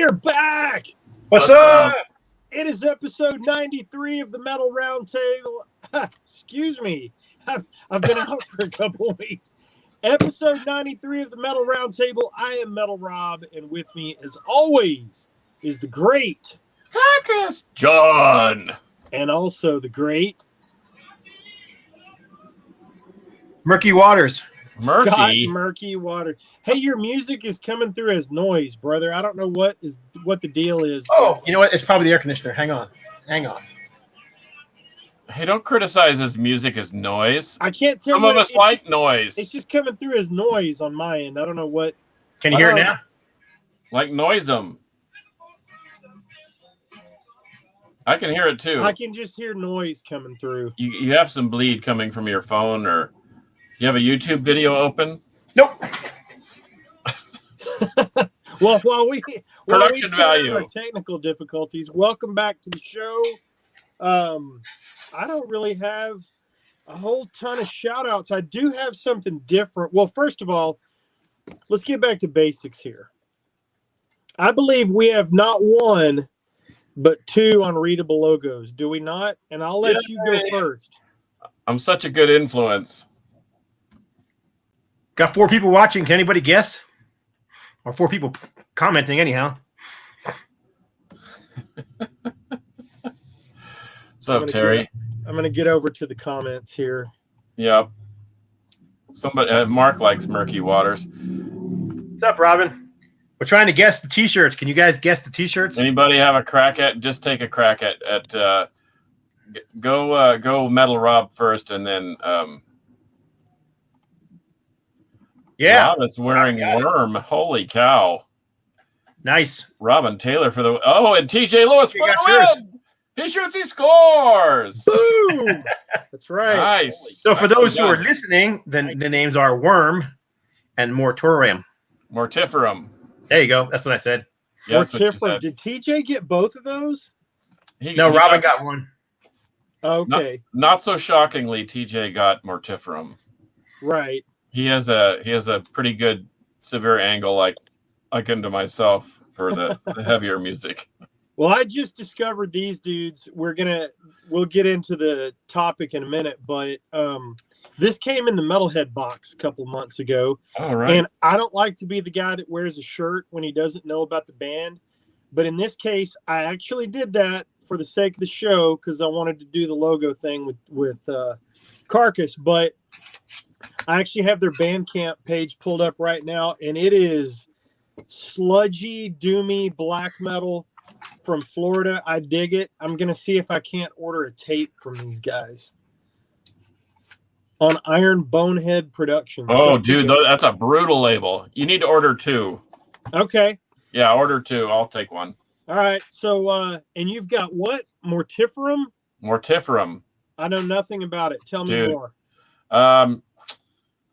We're back. What's up? It is episode 93 of the Metal Roundtable. Excuse me. I've been out for a couple of weeks. Episode 93 of the Metal Roundtable. I am Metal Rob, and with me, as always, is the great Carcass John. And also the great Murky Waters. Scott Murky Water. Hey, your music is coming through as noise, brother. I don't know what the deal is. Oh, you know what? It's probably the air conditioner. Hang on. Hey, don't criticize his music as noise. I can't tell. Some of us like noise. It's just coming through as noise on my end. I don't know what. Can you hear it now? Like noise-em. I can hear it too. I can just hear noise coming through. You have some bleed coming from your phone, or you have a YouTube video open? Nope. Well, while we Production sort out value. our technical difficulties, welcome back to the show. I don't really have a whole ton of shout outs. I do have something different. Well, first of all, let's get back to basics here. I believe we have not one, but two unreadable logos. Do we not? And I'll let you go first. I'm such a good influence. Got 4 people watching. Can anybody guess? Or 4 people commenting anyhow. What's up, Terry? I'm going to get over to the comments here. Yep. Somebody, Mark likes Murky Waters. What's up, Robin? We're trying to guess the T-shirts. Can you guys guess the T-shirts? Anybody have a crack at? Just take a crack at. Go Metal Rob first, and then. Yeah. Rob is wearing Worm. Holy cow! Nice. Robin Taylor for the. Oh, and TJ Lewis for You got the yours. win. He shoots, he scores. Boom! That's right. Nice. So for those who are listening, the names are Worm and Mortorium. Mortiferum. There you go. That's what I said. Yeah, that's what you Mortiferum. said. Did TJ get both of those? No, Robin got one. Okay. Not so shockingly, TJ got Mortiferum. Right. He has a pretty good severe angle, like unto myself, for the heavier music. Well, I just discovered these dudes. We'll get into the topic in a minute, but this came in the Metalhead box a couple of months ago. All right. And I don't like to be the guy that wears a shirt when he doesn't know about the band. But in this case, I actually did that for the sake of the show because I wanted to do the logo thing with Carcass. But I actually have their Bandcamp page pulled up right now, and it is sludgy, doomy black metal from Florida. I dig it. I'm going to see if I can't order a tape from these guys on Iron Bonehead Productions. Oh, dude, that's a brutal label. You need to order 2. Okay. Yeah, order 2. I'll take one. All right. So, and you've got what? Mortiferum? Mortiferum. I know nothing about it. Tell me Dude. more.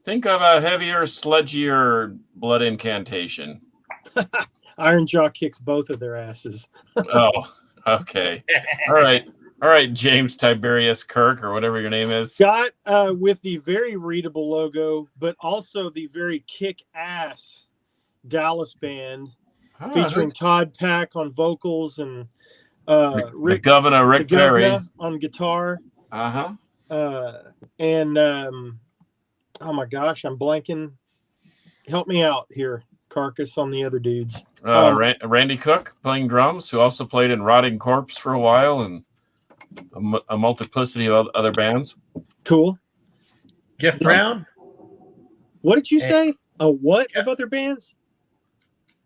Think of a heavier, sludgier blood incantation. Iron Jaw kicks both of their asses. Oh, okay. All right, James Tiberius Kirk, or whatever your name is. Scott, with the very readable logo, but also the very kick-ass Dallas band featuring Todd Pack on vocals and the Governor Rick Perry on guitar. Uh-huh. Oh my gosh, I'm blanking. Help me out here, Carcass, on the other dudes. Randy Cook playing drums, who also played in Rotting Corpse for a while and a multiplicity of other bands. Cool. Jeff Brown. What did you say? A what of other bands?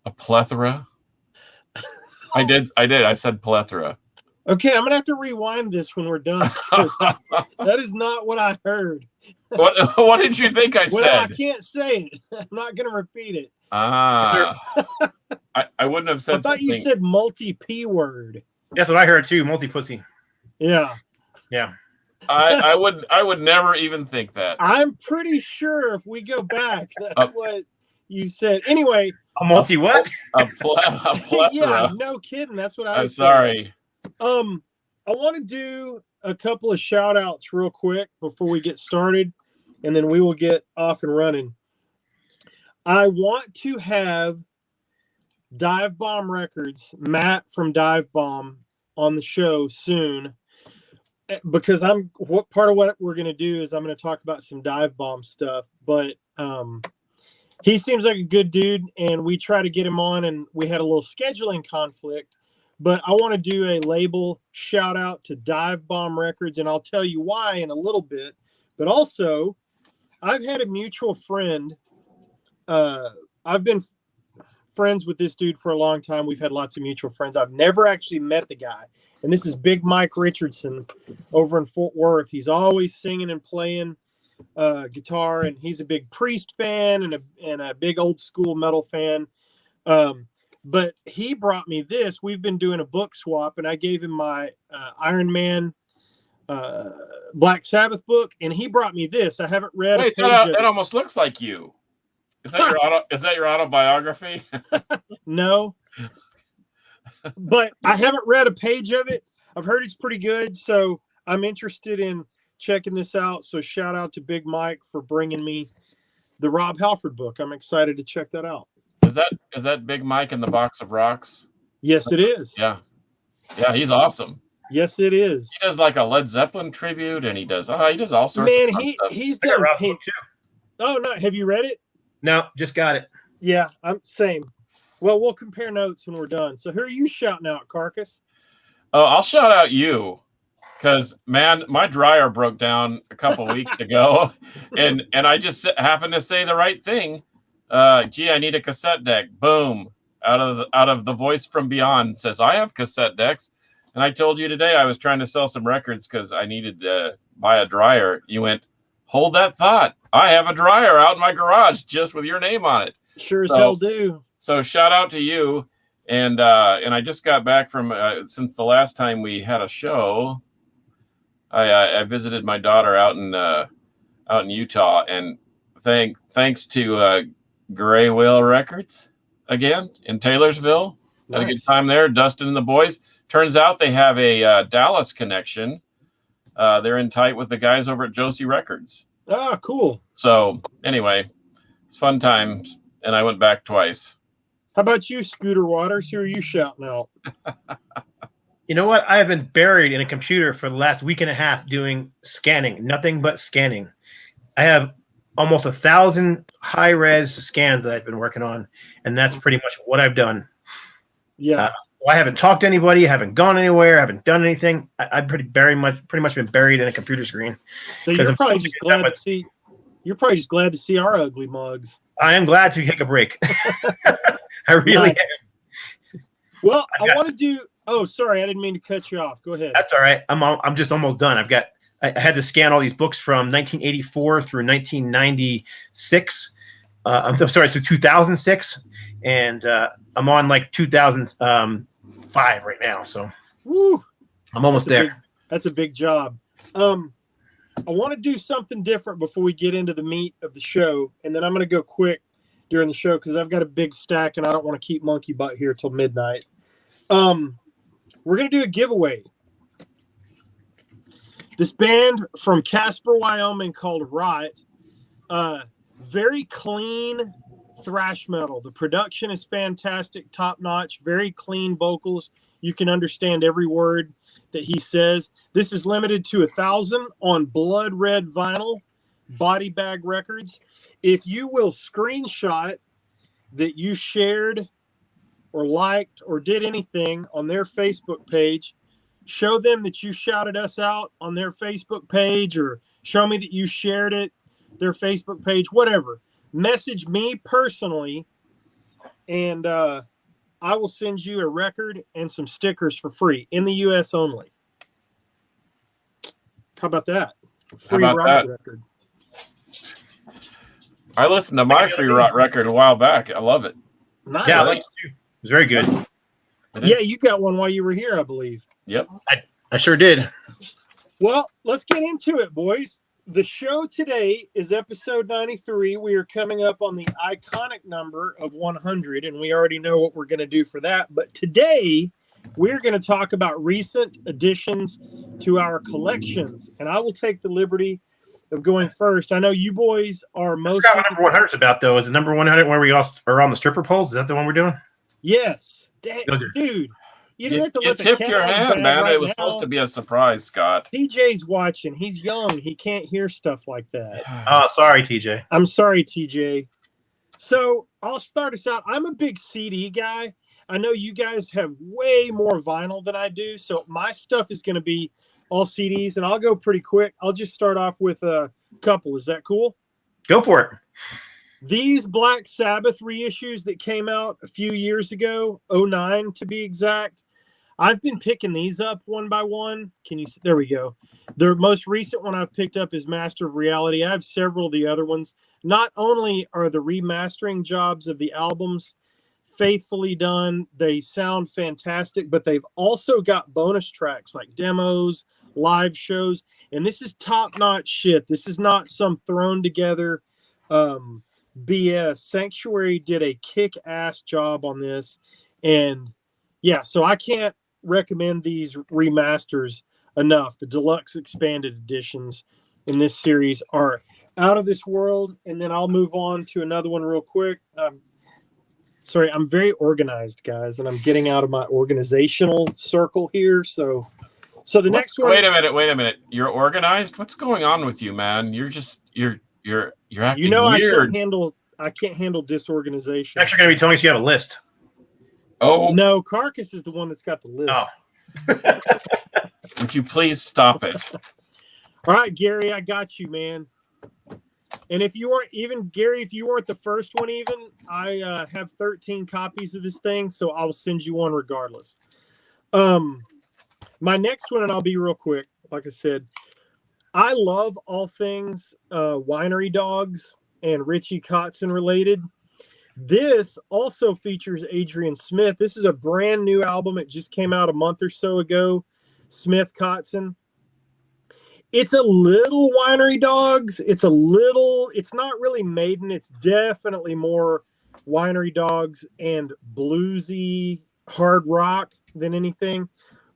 A plethora. I did. I said plethora. Okay, I'm gonna have to rewind this when we're done. That is not what I heard. What did you think I Well, said? I can't say it. I'm not gonna repeat it. I wouldn't have said. I thought you said multi-P word. That's what I heard too. Multi-pussy. Yeah. Yeah. I would never even think that. I'm pretty sure if we go back, that's what you said. Anyway. A multi what? A plethora. Yeah, no kidding. That's what I I'm was sorry. saying. I want to do a couple of shout outs real quick before we get started, and then we will get off and running. I want to have Dive Bomb Records, Matt from Dive Bomb, on the show soon, because part of what we're going to do is I'm going to talk about some Dive Bomb stuff, but he seems like a good dude, and we try to get him on, and we had a little scheduling conflict, but I want to do a label shout out to Dive Bomb Records, and I'll tell you why in a little bit. But also, I've had a mutual friend. I've been friends with this dude for a long time. We've had lots of mutual friends. I've never actually met the guy. And this is Big Mike Richardson over in Fort Worth. He's always singing and playing guitar, and he's a big Priest fan and a big old school metal fan. But he brought me this. We've been doing a book swap, and I gave him my Iron Man Black Sabbath book, and he brought me this. I haven't read Wait, a page of that it. almost looks like you. Is that your autobiography? No, but I haven't read a page of it. I've heard it's pretty good, so I'm interested in checking this out. So shout out to Big Mike for bringing me the Rob Halford book. I'm excited to check that out. Is that Big Mike in the Box of Rocks? Yes, it is. Yeah, he's awesome. Yes, it is. He does like a Led Zeppelin tribute, and he does all sorts Man, of fun stuff. he's I got done. Rob's book too. Oh no, have you read it? No, just got it. Yeah, I'm same. Well, we'll compare notes when we're done. So who are you shouting out, Carcass? Oh, I'll shout out you, because man, my dryer broke down a couple weeks ago, and I just happened to say the right thing. Gee, I need a cassette deck. Boom! Out of the voice from beyond says, I have cassette decks. And I told you today I was trying to sell some records because I needed to buy a dryer. You went, hold that thought. I have a dryer out in my garage just with your name on it. Sure as hell do. So shout out to you. And I just got back from since the last time we had a show. I visited my daughter out in Utah, and thanks to Gray Whale Records again in Taylorsville. Had a good time there. Dustin and the boys. Turns out they have a Dallas connection. They're in tight with the guys over at Josie Records. Ah, cool. So anyway, it's fun times, and I went back twice. How about you, Scooter Waters? Who are you shouting out? You know what? I have been buried in a computer for the last week and a half doing scanning, nothing but scanning. I have almost 1,000 high-res scans that I've been working on, and that's pretty much what I've done. Yeah. I haven't talked to anybody, haven't gone anywhere, haven't done anything. I've pretty much been buried in a computer screen. So you're probably just glad to see. You're probably just glad to see our ugly mugs. I am glad to take a break. I really am. Well, I want to do. Oh, sorry, I didn't mean to cut you off. Go ahead. That's all right. I'm just almost done. I had to scan all these books from 1984 through 1996. I'm sorry, so 2006, and I'm on like 2005 right now. So woo, I'm almost there. That's a big job. I want to do something different before we get into the meat of the show, and then I'm going to go quick during the show because I've got a big stack and I don't want to keep Monkey Butt here till midnight. We're going to do a giveaway. This band from Casper, Wyoming called Rot. Very clean thrash metal. The production is fantastic, top notch, very clean vocals. You can understand every word that he says. This is limited to 1,000 on blood red vinyl, Body Bag Records. If you will screenshot that you shared or liked or did anything on their Facebook page, show them that you shouted us out on their Facebook page, or show me that you shared it, their Facebook page, whatever. Message me personally, and I will send you a record and some stickers for free in the U.S. only. How about that? Free Rot record. I listened to my Free Rot record a while back. I love it. Nice. Yeah, I like it too. It was very good. Yeah, you got one while you were here, I believe. Yep. I sure did. Well, let's get into it, boys. The show today is episode 93. We are coming up on the iconic number of 100, and we already know what we're going to do for that. But today, we're going to talk about recent additions to our collections, and I will take the liberty of going first. I know you boys are most. I forgot what number 100 is about, though. Is it number 100 where we all are on the stripper poles? Is that the one we're doing? Yes, Those are- dude. You don't You, have to you let the tipped cat your out of the hand, bag man. right It was now. supposed to be a surprise, Scott. TJ's watching. He's young. He can't hear stuff like that. Oh, sorry, TJ. I'm sorry, TJ. So I'll start us out. I'm a big CD guy. I know you guys have way more vinyl than I do. So my stuff is going to be all CDs, and I'll go pretty quick. I'll just start off with a couple. Is that cool? Go for it. These Black Sabbath reissues that came out a few years ago, 09 to be exact, I've been picking these up one by one. There we go. The most recent one I've picked up is Master of Reality. I have several of the other ones. Not only are the remastering jobs of the albums faithfully done, they sound fantastic, but they've also got bonus tracks like demos, live shows, and this is top-notch shit. This is not some thrown together BS. Sanctuary did a kick-ass job on this, and yeah, so I can't recommend these remasters enough. The deluxe expanded editions in this series are out of this world. And then I'll move on to another one real quick. Sorry, I'm very organized, guys, and I'm getting out of my organizational circle here. So the next one. Wait a minute. You're organized? What's going on with you, man? You're acting You know, weird. I can't handle disorganization. Next, you're going to be telling us you have a list. Oh No, Carcass is the one that's got the list. Oh. Would you please stop it? All right, Gary, I got you, man. And if you weren't even Gary, if you weren't the first one, even I have 13 copies of this thing, so I'll send you one regardless. My next one, and I'll be real quick. Like I said, I love all things Winery Dogs and Richie Kotzen related. This also features Adrian Smith. This is a brand new album. It just came out a month or so ago. Smith Kotzen. It's a little Winery Dogs. It's not really Maiden. It's definitely more Winery Dogs and bluesy hard rock than anything.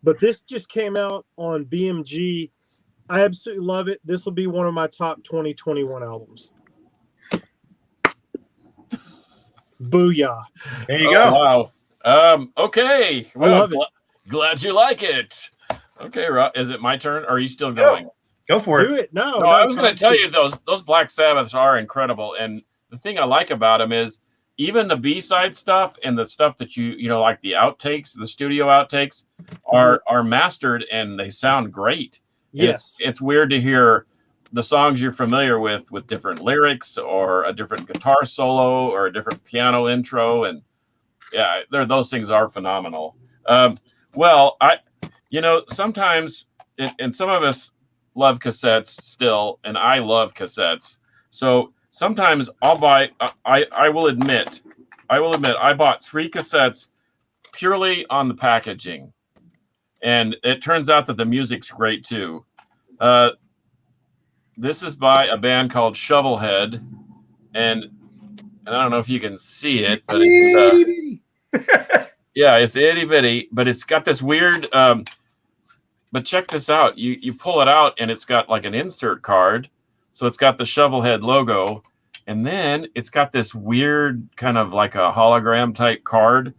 But this just came out on BMG. I absolutely love it. This will be one of my top 2021 albums. Booyah. There you go. Wow. Okay. I love it. Glad you like it. Okay, Rob. Is it my turn? Or are you still going? Go for Do it. No, I was going to tell you those Black Sabbaths are incredible, and the thing I like about them is even the B-side stuff and the stuff that you know like the outtakes, the studio outtakes, are mastered and they sound great. Yes, it's weird to hear the songs you're familiar with different lyrics or a different guitar solo or a different piano intro, and yeah, those things are phenomenal. Well, sometimes, and some of us love cassettes still, and I love cassettes. So sometimes I'll buy. I will admit, I bought 3 cassettes purely on the packaging, and it turns out that the music's great too. This is by a band called Shovelhead, and I don't know if you can see it, but it's yeah, it's itty bitty, but it's got this weird. But check this out. You pull it out, and it's got like an insert card, so it's got the Shovelhead logo, and then it's got this weird kind of like a hologram type card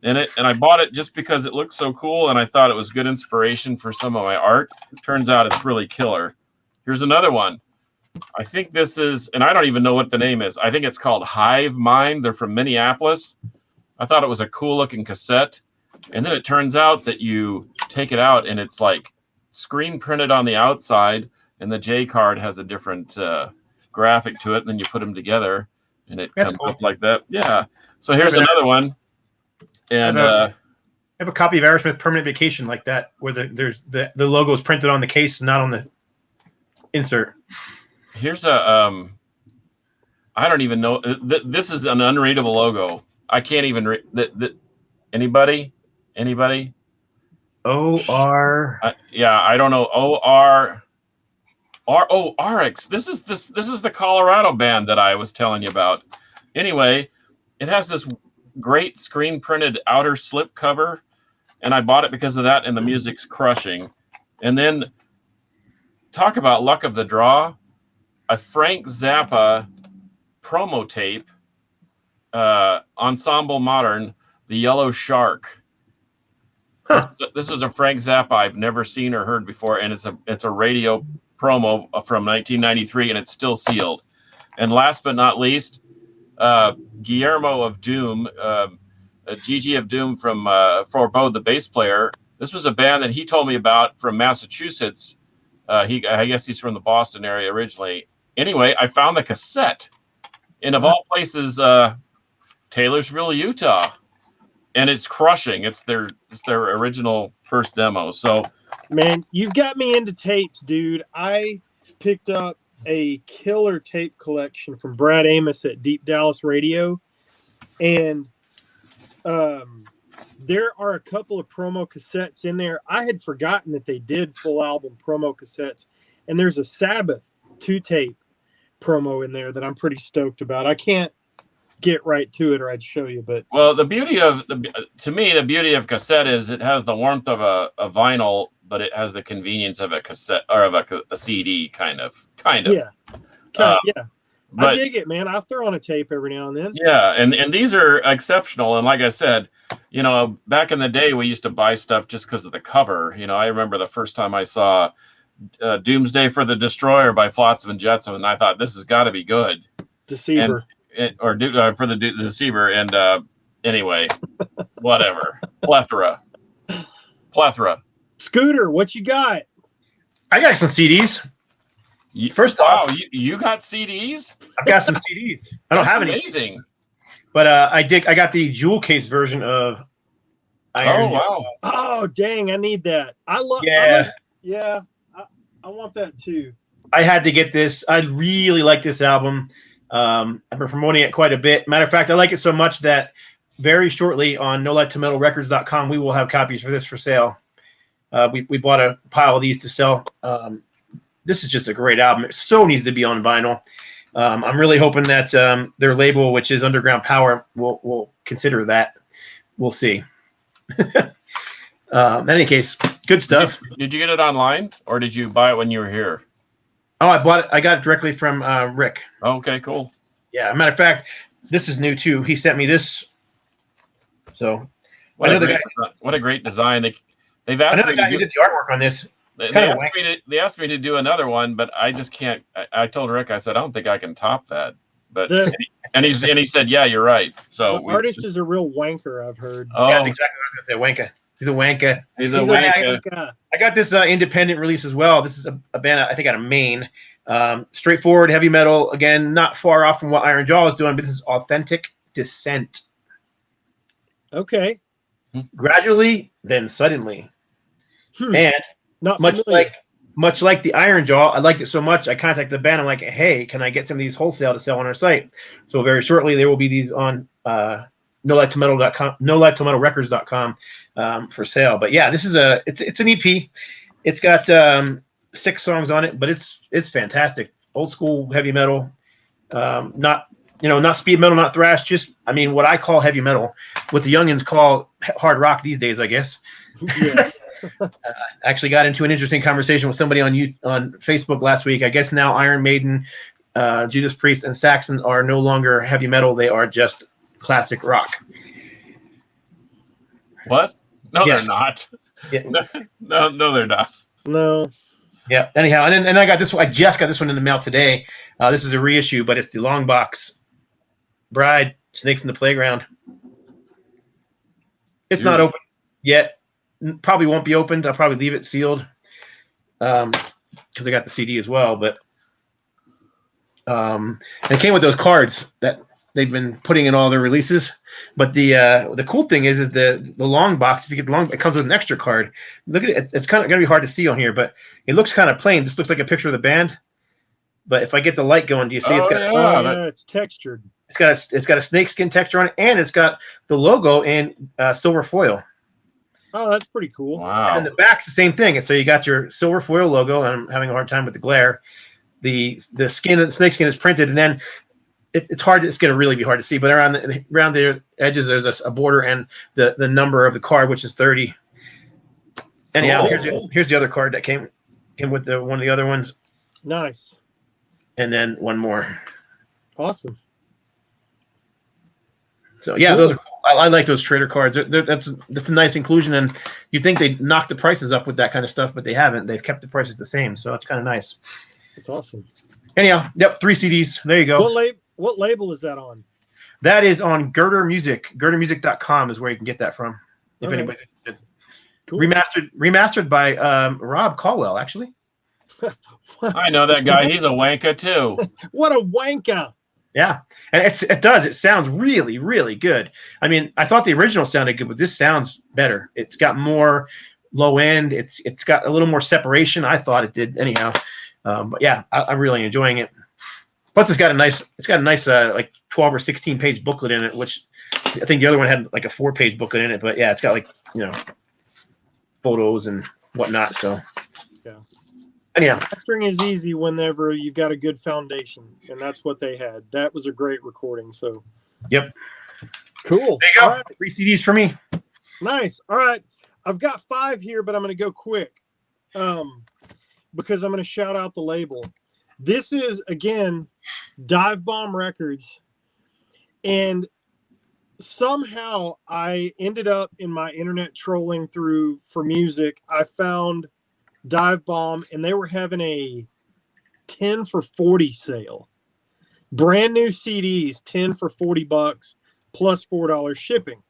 in it. And I bought it just because it looked so cool, and I thought it was good inspiration for some of my art. Turns out it's really killer. Here's another one. I think this is, and I don't even know what the name is. I think it's called Hive Mind. They're from Minneapolis. I thought it was a cool looking cassette. And then it turns out that you take it out and it's like screen printed on the outside, and the J card has a different graphic to it. And then you put them together and it comes up like that. Yeah. So here's another one. And I have a copy of Aerosmith Permanent Vacation like that, where the logo is printed on the case, not on the insert. Here's a I don't even know. This is an unreadable logo. I can't even read. Anybody? O-R. Yeah, I don't know. RX. This is the Colorado band that I was telling you about. Anyway, it has this great screen printed outer slip cover, and I bought it because of that, and the music's crushing. And then talk about luck of the draw, a Frank Zappa promo tape, Ensemble Modern, The Yellow Shark. Huh. This is a Frank Zappa I've never seen or heard before, and it's a radio promo from 1993, and it's still sealed. And last but not least, Guillermo of Doom, Gigi of Doom from Forebode, the bass player. This was a band that he told me about from Massachusetts. I guess he's from the Boston area originally. Anyway, I found the cassette, and of all places, Taylorsville, Utah, and it's crushing. It's their original first demo. So, man, you've got me into tapes, dude. I picked up a killer tape collection from Brad Amos at Deep Dallas Radio, and there are a couple of promo cassettes in there. I had forgotten that they did full album promo cassettes, and there's a Sabbath 2-tape promo in there that I'm pretty stoked about. I can't get right to it or I'd show you, but well, the beauty of the beauty of cassette is it has the warmth of a vinyl, but it has the convenience of a cassette or of a CD kind of. Yeah. Yeah. But, I dig it, man. I'll throw on a tape every now and then. Yeah, and these are exceptional. And like I said, you know, back in the day, we used to buy stuff just because of the cover. You know, I remember the first time I saw Doomsday for the Destroyer by Flotsam and Jetsam, and I thought, this has got to be good. Deceiver. For the Deceiver. And anyway, whatever. Plethora. Scooter, what you got? I got some CDs. First off, you got CDs? I've got some CDs. I don't have any. Amazing. But I got the jewel case version of Iron. Oh wow! Oh dang, I need that. I love. Yeah, I want that too. I had to get this. I really like this album. I've been promoting it quite a bit. Matter of fact, I like it so much that very shortly on NoLifeToMetalRecords.com we will have copies for this for sale. We bought a pile of these to sell. This is just a great album. It so needs to be on vinyl. I'm really hoping that their label, which is Underground Power, will consider that. We'll see. In any case, good stuff. Did you get it online, or did you buy it when you were here? Oh, I bought it. I got it directly from Rick. Okay, cool. Yeah, matter of fact, this is new too. He sent me this. So, what a great design. They've asked another me guy who did the artwork on this. They asked me to do another one, but I just can't. I told Rick, I said, I don't think I can top that. But and he said, yeah, you're right. So the artist is a real wanker, I've heard. Oh, yeah, that's exactly what I was going to say. Wanker. He's a wanker. He's a wanker. I got this independent release as well. This is a band I think out of Maine. Straightforward heavy metal. Again, not far off from what Iron Jaw is doing, but this is Authentic Descent. Okay. Gradually, then suddenly. And not much like the Iron Jaw, I liked it so much, I contacted the band. I'm like, hey, can I get some of these wholesale to sell on our site? So very shortly, there will be these on NoLifeToMetal.com, NoLifeToMetalRecords.com for sale. But yeah, this is it's an EP. It's got 6 songs on it, but it's fantastic. Old school heavy metal, not speed metal, not thrash. Just what I call heavy metal, what the youngins call hard rock these days, I guess. Yeah. Actually got into an interesting conversation with somebody on Facebook last week. I guess now Iron Maiden, Judas Priest, and Saxon are no longer heavy metal. They are just classic rock. What? No, yes. They're not. Yeah. No, they're not. No. Yeah. Anyhow, and I got this one. I just got this one in the mail today. This is a reissue, but it's the long box. Bride, Snakes in the Playground. It's not open yet. Probably won't be opened. I'll probably leave it sealed because I got the CD as well. But it came with those cards that they've been putting in all their releases. But the cool thing is the long box. If you get the long, it comes with an extra card. Look at it. It's kind of gonna be hard to see on here, but it looks kind of plain. Just looks like a picture of the band. But if I get the light going, do you see it's textured. It's got a snakeskin texture on it, and it's got the logo in silver foil. Oh, that's pretty cool. Wow. And the back's the same thing. And so you got your silver foil logo, and I'm having a hard time with the glare. The skin, the snake skin is printed, and then it's hard. It's going to really be hard to see. But around the edges, there's a border and the number of the card, which is 30. Anyhow, here's the other card that came with one of the other ones. Nice. And then one more. Awesome. So yeah, those are cool. I like those trader cards. That's a nice inclusion, and you'd think they'd knock the prices up with that kind of stuff, but they haven't. They've kept the prices the same, so it's kind of nice. It's awesome. Anyhow, yep, 3 CDs. There you go. What label is that on? That is on Girder Music. GirderMusic.com is where you can get that from, if anybody's interested. Cool. Remastered by Rob Caldwell, actually. I know that guy. He's a wanker too. What a wanker! Yeah, and it sounds really, really good. I mean, I thought the original sounded good, but this sounds better. It's got more low end. It's got a little more separation. I thought it did, anyhow. But yeah, I'm really enjoying it. Plus, it's got a nice like 12 or 16 page booklet in it, which I think the other one had like a 4-page booklet in it. But yeah, it's got like photos and whatnot. So yeah. Anyhow, mastering is easy whenever you've got a good foundation, and that's what they had. That was a great recording. So yep, cool. There you go. All right. 3 CDs for me. Nice. All right, I've got 5 here, but I'm going to go quick, because I'm going to shout out the label. This is, again, Dive Bomb Records, and somehow I ended up in my internet trolling through for music. I found Dive Bomb, and they were having a 10 for 40 sale. Brand new CDs, 10 for $40 plus $4 shipping.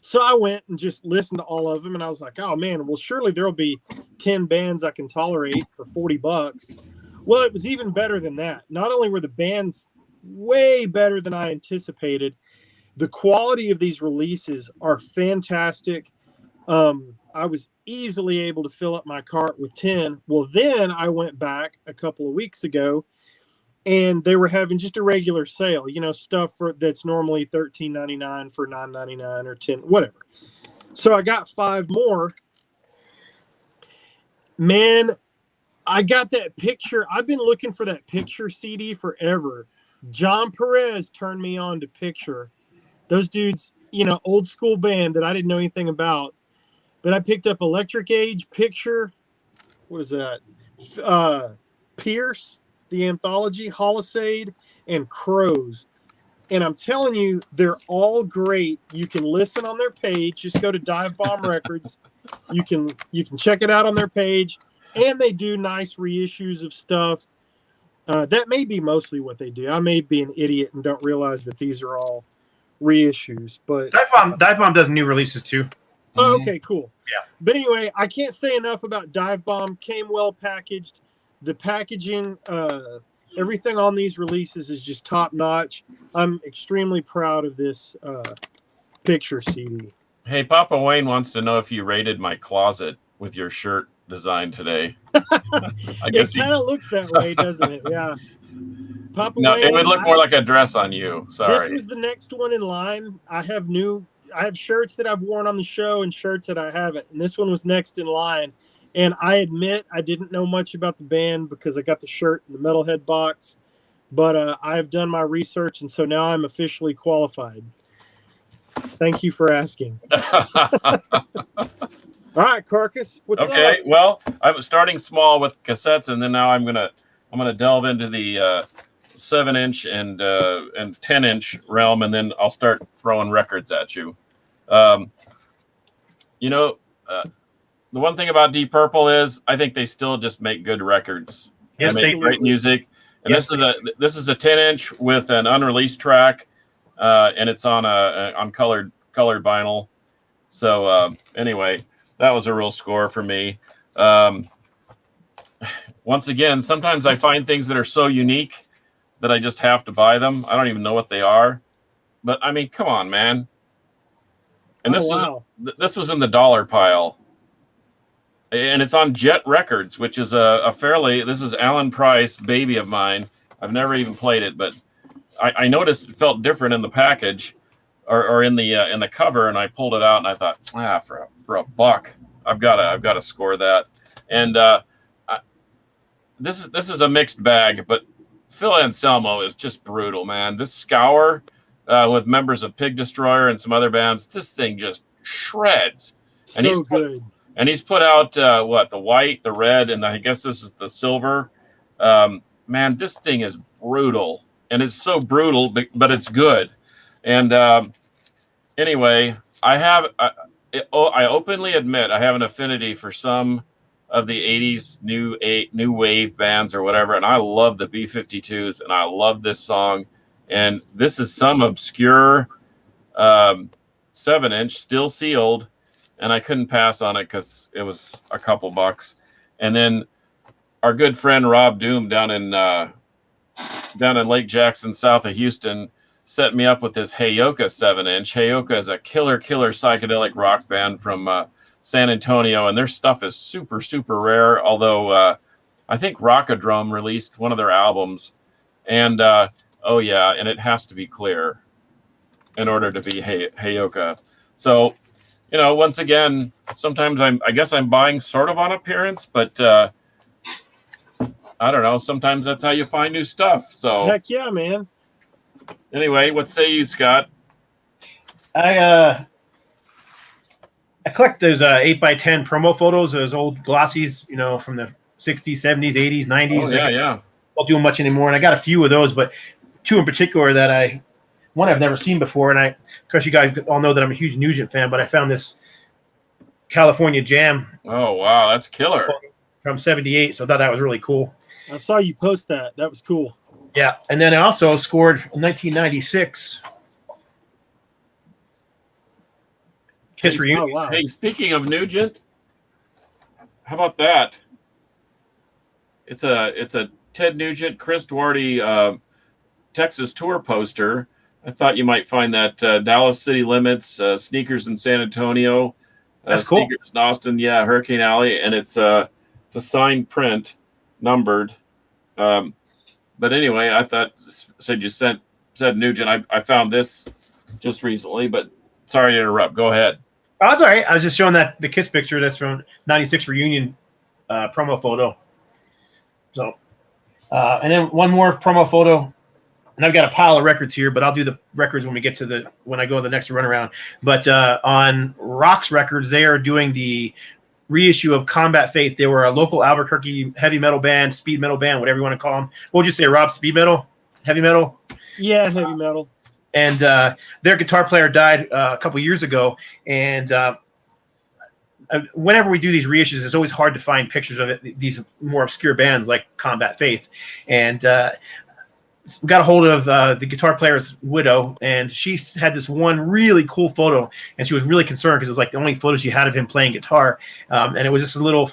So I went and just listened to all of them, and I was like, oh man, well surely there'll be 10 bands I can tolerate for $40. Well, it was even better than that. Not only were the bands way better than I anticipated, the quality of these releases are fantastic. I was easily able to fill up my cart with 10. Well, then I went back a couple of weeks ago, and they were having just a regular sale, stuff that's normally $13.99 for $9.99 or $10, whatever. So I got 5 more. Man, I got that picture. I've been looking for that Picture CD forever. John Perez turned me on to Picture. Those dudes, old school band that I didn't know anything about. But I picked up Electric Age, Picture. What is that? Pierce, the anthology, Holosade, and Crows. And I'm telling you, they're all great. You can listen on their page. Just go to Dive Bomb Records. You can check it out on their page. And they do nice reissues of stuff. That may be mostly what they do. I may be an idiot and don't realize that these are all reissues. But Dive Bomb does new releases too. Oh, okay, cool. Yeah. But anyway, I can't say enough about Dive Bomb. Came well packaged. The packaging, everything on these releases is just top notch. I'm extremely proud of this Picture CD. Hey, Papa Wayne wants to know if you raided my closet with your shirt design today. I guess it kind of looks that way, doesn't it? Yeah. Papa No, Wayne, it would look more like a dress on you. Sorry. This was the next one in line. I have shirts that I've worn on the show and shirts that I haven't. And this one was next in line. And I admit I didn't know much about the band because I got the shirt in the Metalhead box. But I have done my research, and so now I'm officially qualified. Thank you for asking. All right, Carcass. What's up? Okay, well, I was starting small with cassettes, and then now I'm gonna delve into the 7-inch and 10-inch realm, and then I'll start throwing records at you. The one thing about Deep Purple is I think they still just make good records. Yes, they make great music. And yes, this is a 10-inch with an unreleased track, and it's on colored vinyl. So anyway, that was a real score for me. Once again, sometimes I find things that are so unique that I just have to buy them. I don't even know what they are, but I mean, come on, man. And this was in the dollar pile, and it's on Jet Records, which is this is Alan Price, baby of mine. I've never even played it, but I noticed it felt different in the package or in the cover, and I pulled it out and I thought, for a buck, I've got to score that. And this is a mixed bag, but Phil Anselmo is just brutal, man. This Scour with members of Pig Destroyer and some other bands, this thing just shreds. And so good. And he's put out the white, the red, and I guess this is the silver. Man, this thing is brutal, and it's so brutal, but it's good. And anyway, I openly admit I have an affinity for some of the 80s new wave bands or whatever, and I love the B-52s, and I love this song. And this is some obscure 7-inch, still sealed, and I couldn't pass on it because it was a couple bucks. And then our good friend Rob Doom down in Lake Jackson, south of Houston, set me up with this Heyoka 7-inch. Heyoka is a killer psychedelic rock band from San Antonio, and their stuff is super, super rare. Although I think Rockadrome released one of their albums, and oh yeah, and it has to be clear in order to be Heyoka. So, once again, sometimes I guess I'm buying sort of on appearance, but I don't know. Sometimes that's how you find new stuff. So Heck yeah, man. Anyway, what say you, Scott? I collect those 8x10 promo photos, those old glossies, from the 60s, 70s, 80s, 90s. Oh, yeah. I don't do them much anymore, and I got a few of those, but two in particular that I've never seen before, and of course, you guys all know that I'm a huge Nugent fan, but I found this California Jam. Oh, wow, that's killer. From 78, so I thought that was really cool. I saw you post that. That was cool. Yeah, and then I also scored in 1996 Kiss reunion. Oh, wow. Hey, speaking of Nugent, how about that? It's a Ted Nugent, Chris Duarte Texas tour poster. I thought you might find that Dallas City Limits, Sneakers in San Antonio, That's cool. Sneakers in Austin, yeah, Hurricane Alley, and it's a signed print, numbered. But anyway, I thought you said Nugent. I found this just recently, but sorry to interrupt. Go ahead. Oh, that's all right. I was just showing the Kiss picture that's from '96 reunion promo photo. So, and then one more promo photo, and I've got a pile of records here, but I'll do the records when I go to the next runaround. But on Rock's Records, they are doing the reissue of Combat Faith. They were a local Albuquerque heavy metal band, speed metal band, whatever you want to call them. What would you say, Rob? Speed metal? Heavy metal? Yeah, heavy metal. And their guitar player died a couple years ago. And whenever we do these reissues, it's always hard to find pictures of it, these more obscure bands like Combat Faith. And got a hold of the guitar player's widow, and she had this one really cool photo, and she was really concerned because it was like the only photo she had of him playing guitar, and it was just a little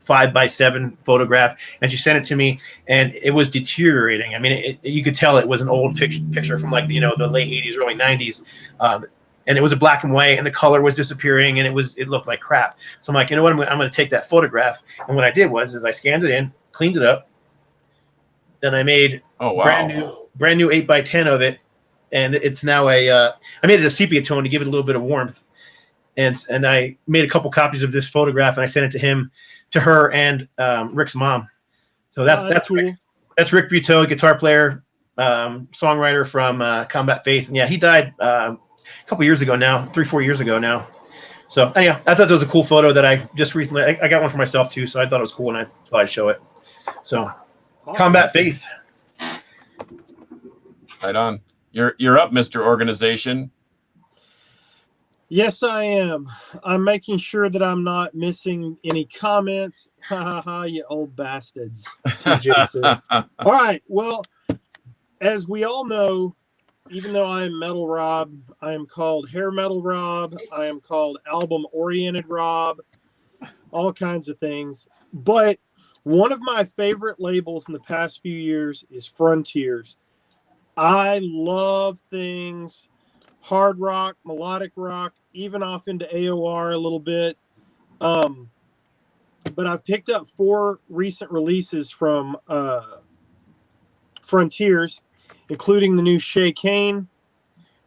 5x7 photograph, and she sent it to me, and it was deteriorating. I mean, you could tell it was an old picture from like the late 80s, early 90s, and it was a black and white, and the color was disappearing, and it looked like crap. So I'm like, you know what, I'm going to take that photograph, and what I did was I scanned it in, cleaned it up, then I made brand new 8x10 of it, and it's now I made it a sepia tone to give it a little bit of warmth, and I made a couple copies of this photograph, and I sent it to her and Rick's mom. So that's cool. Rick. That's Rick Buteau, guitar player, songwriter from Combat Faith, and yeah, he died a couple years ago now, 3-4 years ago now. So anyhow, I thought that was a cool photo that I just recently I got one for myself too, so I thought it was cool, and I thought I'd show it. So. Awesome. Combat Faith. Right on. You're up, Mr. Organization. Yes, I am. I'm making sure that I'm not missing any comments. Ha ha ha, you old bastards. TJ says. All right. Well, as we all know, even though I am Metal Rob, I am called Hair Metal Rob. I am called Album Oriented Rob. All kinds of things. But one of my favorite labels in the past few years is Frontiers. I love things hard rock, melodic rock, even off into AOR a little bit. But I've picked up 4 recent releases from Frontiers, including the new Shay Kane,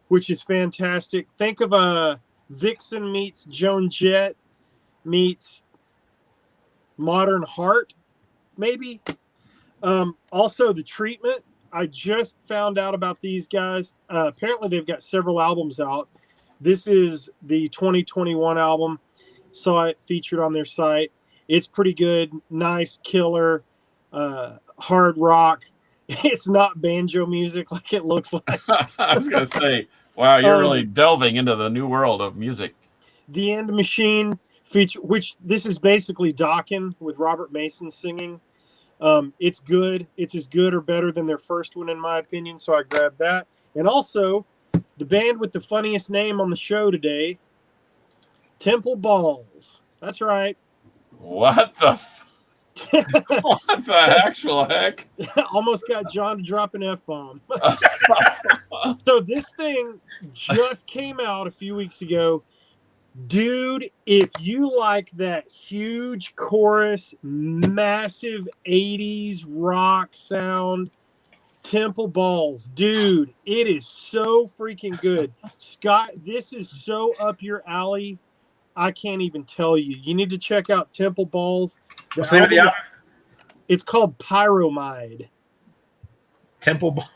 which is fantastic. Think of Vixen meets Joan Jett meets Modern Heart. Maybe. Also, The Treatment. I just found out about these guys. Apparently, they've got several albums out. This is the 2021 album. Saw it featured on their site. It's pretty good. Nice, killer, hard rock. It's not banjo music like it looks like. I was going to say, Wow, you're really delving into the new world of music. The End Machine feature, which this is basically Dokken with Robert Mason singing. It's good. It's as good or better than their first one, in my opinion. So I grabbed that. And also, the band with the funniest name on the show today, Temple Balls. That's right. What the? What the actual heck? Almost got John to drop an F-bomb. So this thing just came out a few weeks ago. Dude, if you like that huge chorus, massive 80s rock sound, Temple Balls, dude, it is so freaking good. Scott, this is so up your alley. I can't even tell you. You need to check out Temple Balls. It's called Pyromide. Temple Ball.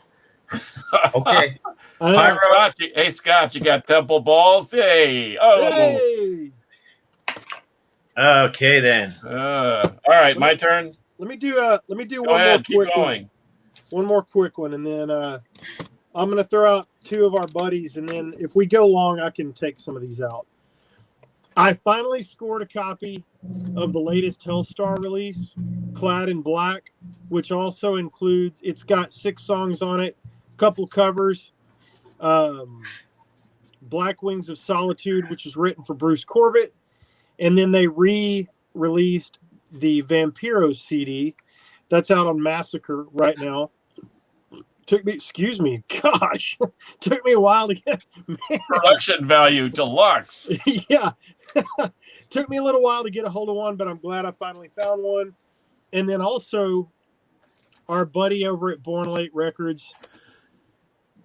Okay. Hey, Scott, you got Temple Balls? Hey. Oh. Hey. Okay, then. All right, my turn. Let me do Go ahead, keep going. One more quick one, and then I'm gonna throw out two of our buddies, and then if we go long, I can take some of these out. I finally scored a copy of the latest Hellstar release, Clad in Black, which also includes, it's got 6 songs on it, a couple covers. Black Wings of Solitude, which was written for Bruce Corbett. And then they re-released the Vampiros CD. That's out on Massacre right now. Took me a while to get, man. Production value deluxe. Yeah. Took me a little while to get a hold of one, but I'm glad I finally found one. And then also our buddy over at Born Late Records,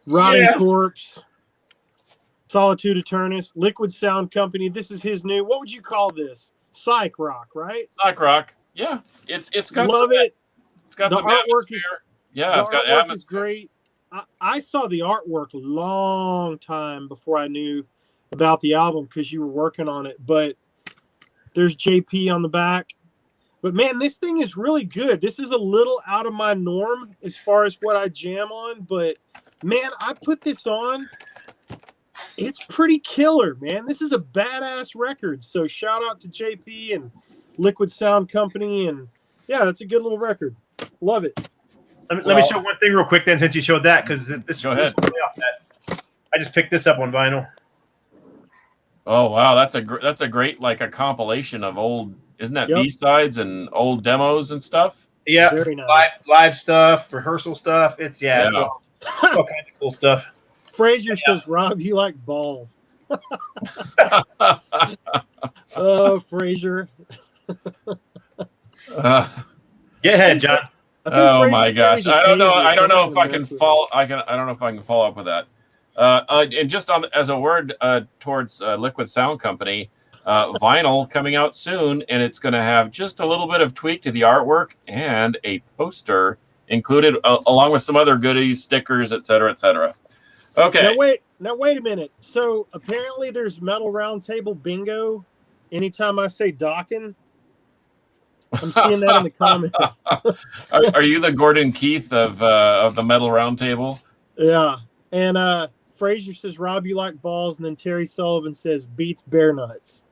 Rotting Corpse, Solitude Eternus, Liquid Sound Company. This is his new, what would you call this? Psych rock, right? Psych rock. Yeah. It's got it. It's got the some artwork atmosphere. The artwork is great. I saw the artwork a long time before I knew about the album because you were working on it. But there's JP on the back. But man, this thing is really good. This is a little out of my norm as far as what I jam on. But man, I put this on. It's pretty killer, man. This is a badass record. So shout out to JP and Liquid Sound Company. And yeah, that's a good little record. Love it. Let me show one thing real quick then, since you showed that, because Go ahead. I just picked this up on vinyl. Oh wow, that's a great like a compilation of old, isn't that B-sides and old demos and stuff? Yeah, very nice. live stuff, rehearsal stuff. It's all kinds of cool stuff. Frazier says, Rob, you like balls. Oh, Frazier. Get ahead, John. Oh my gosh, I don't know if I can follow. I don't know if I can follow up with that. And just as a word towards Liquid Sound Company, vinyl coming out soon, and it's going to have just a little bit of tweak to the artwork and a poster included, along with some other goodies, stickers, etc., etc. Okay. Now wait a minute. So apparently there's Metal Roundtable bingo anytime I say Dokken. I'm seeing that in the comments. Are you the Gordon Keith of the Metal Roundtable? Yeah. And Frazier says, Rob, you like balls. And then Terry Sullivan says, beats bear nuts.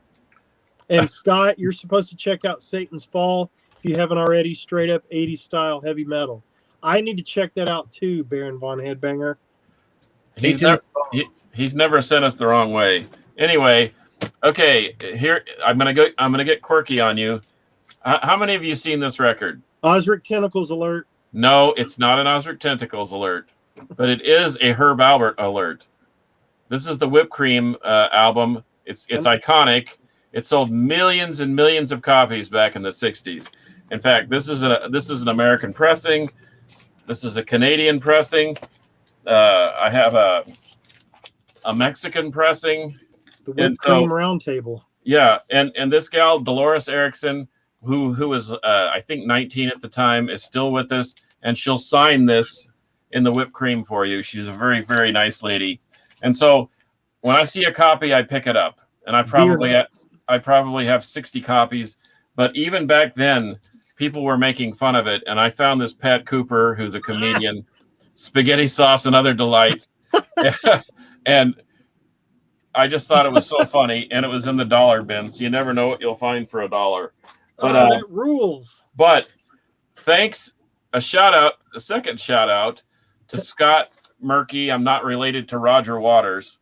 And Scott, you're supposed to check out Satan's Fall if you haven't already. Straight up 80s style heavy metal. I need to check that out too, Baron Von Headbanger. He's never sent us the wrong way. Anyway, okay, here I'm gonna get quirky on you. How many of you seen this record? Osric Tentacles alert. No, it's not an Osric Tentacles alert, but it is a Herb Albert alert. This is the Whipped Cream album. It's iconic. It sold millions and millions of copies back in the 60s. In fact, this is an American pressing. This is a Canadian pressing. I have a Mexican pressing. The Whipped Cream Roundtable. Yeah, and this gal, Dolores Erickson, who was I think 19 at the time, is still with us, and she'll sign this in the Whipped Cream for you. She's a very, very nice lady. And so when I see a copy, I pick it up. And I probably have 60 copies. But even back then, people were making fun of it. And I found this Pat Cooper, who's a comedian, Spaghetti Sauce and Other Delights. And I just thought it was so funny, and it was in the dollar bin, so you never know what you'll find for $1. But that rules. But thanks, a second shout out to Scott Murky. I'm not related to Roger Waters,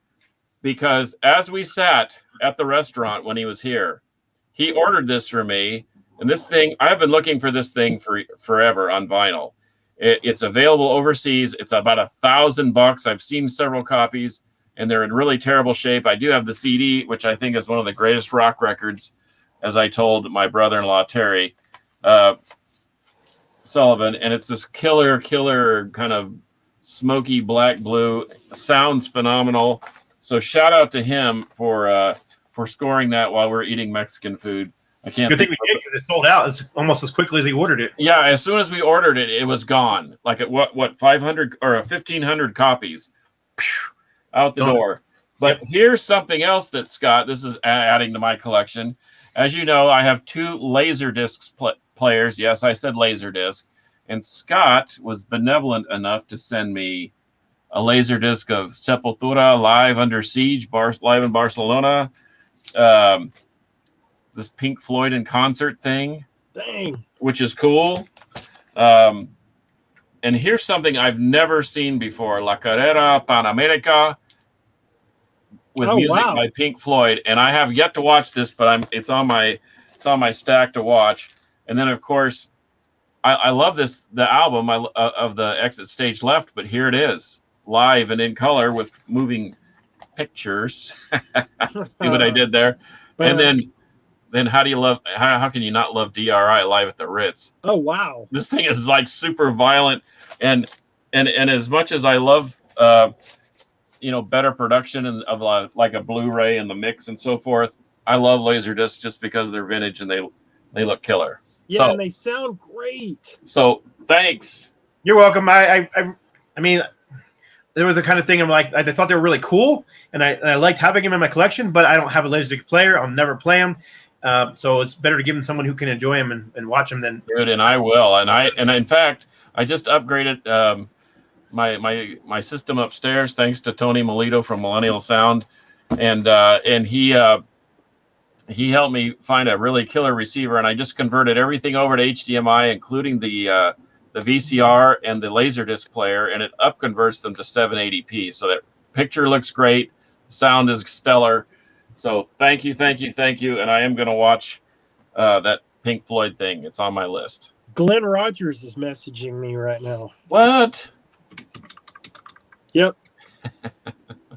because as we sat at the restaurant when he was here, he ordered this for me. And this thing, I've been looking for this thing for forever on vinyl. It's available overseas. It's about $1,000. I've seen several copies, and they're in really terrible shape. I do have the CD, which I think is one of the greatest rock records, as I told my brother-in-law, Terry Sullivan. And it's this killer kind of smoky black blue. Sounds phenomenal. So shout out to him for scoring that while we're eating Mexican food. I can't. Good thing we did, because it sold out almost as quickly as he ordered it. Yeah, as soon as we ordered it, it was gone. Like at what 500 or 1,500 copies out the door. But here's something else that Scott. This is adding to my collection. As you know, I have 2 Laserdisc players. Yes, I said Laserdisc. And Scott was benevolent enough to send me a Laserdisc of Sepultura Live Under Siege, live in Barcelona. This Pink Floyd in concert thing. Dang. Which is cool. And here's something I've never seen before: La Carrera Panamérica with music by Pink Floyd. And I have yet to watch this, but it's on my stack to watch. And then of course, I love the album of the Exit Stage Left, but here it is, live and in color with moving pictures. See what I did there? And then how can you not love DRI Live at the Ritz? Oh wow. This thing is like super violent, and as much as I love better production and of like a Blu-ray and the mix and so forth, I love Laserdisc just because they're vintage and they look killer. Yeah, and they sound great. So thanks. You're welcome. I mean, there was the kind of thing I'm like, I thought they were really cool, and I liked having them in my collection, but I don't have a Laserdisc player. I'll never play them. So it's better to give them someone who can enjoy them and watch them than. Good, and I will. And in fact, I just upgraded my system upstairs thanks to Tony Melito from Millennial Sound, and he helped me find a really killer receiver, and I just converted everything over to HDMI, including the VCR and the Laserdisc player, and it upconverts them to 780p. So that picture looks great, sound is stellar. So thank you, and I am going to watch that Pink Floyd thing. It's on my list. Glenn Rogers is messaging me right now. What? Yep.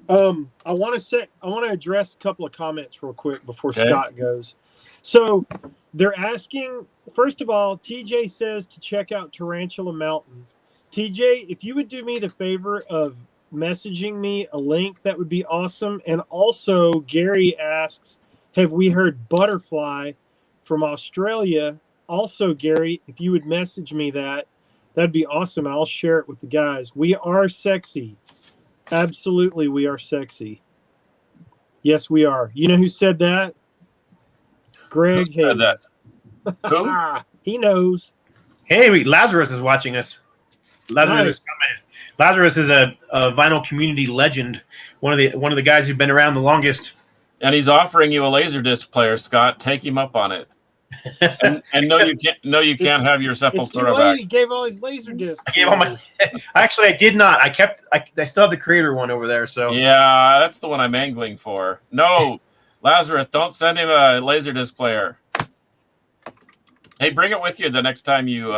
I want to address a couple of comments real quick before Scott goes. So they're asking, first of all, TJ says to check out Tarantula Mountain. TJ, if you would do me the favor of messaging me a link, that would be awesome. And also Gary asks, have we heard Butterfly from Australia? Also, Gary, if you would message me that'd be awesome. I'll share it with the guys. We are sexy. Absolutely, we are sexy. Yes, we are. You know who said that? Greg Hayes. Who? He knows. Hey, Lazarus is watching us. Lazarus is a vinyl community legend. One of the guys who've been around the longest. And he's offering you a Laserdisc player, Scott. Take him up on it. And no, you can't. No, you can't have your Sepultura back. He gave all his Laserdiscs. I gave all my. Actually, I did not. I still have the Creator one over there. So yeah, that's the one I'm angling for. No, Lazarus, don't send him a Laserdisc player. Hey, bring it with you the next time you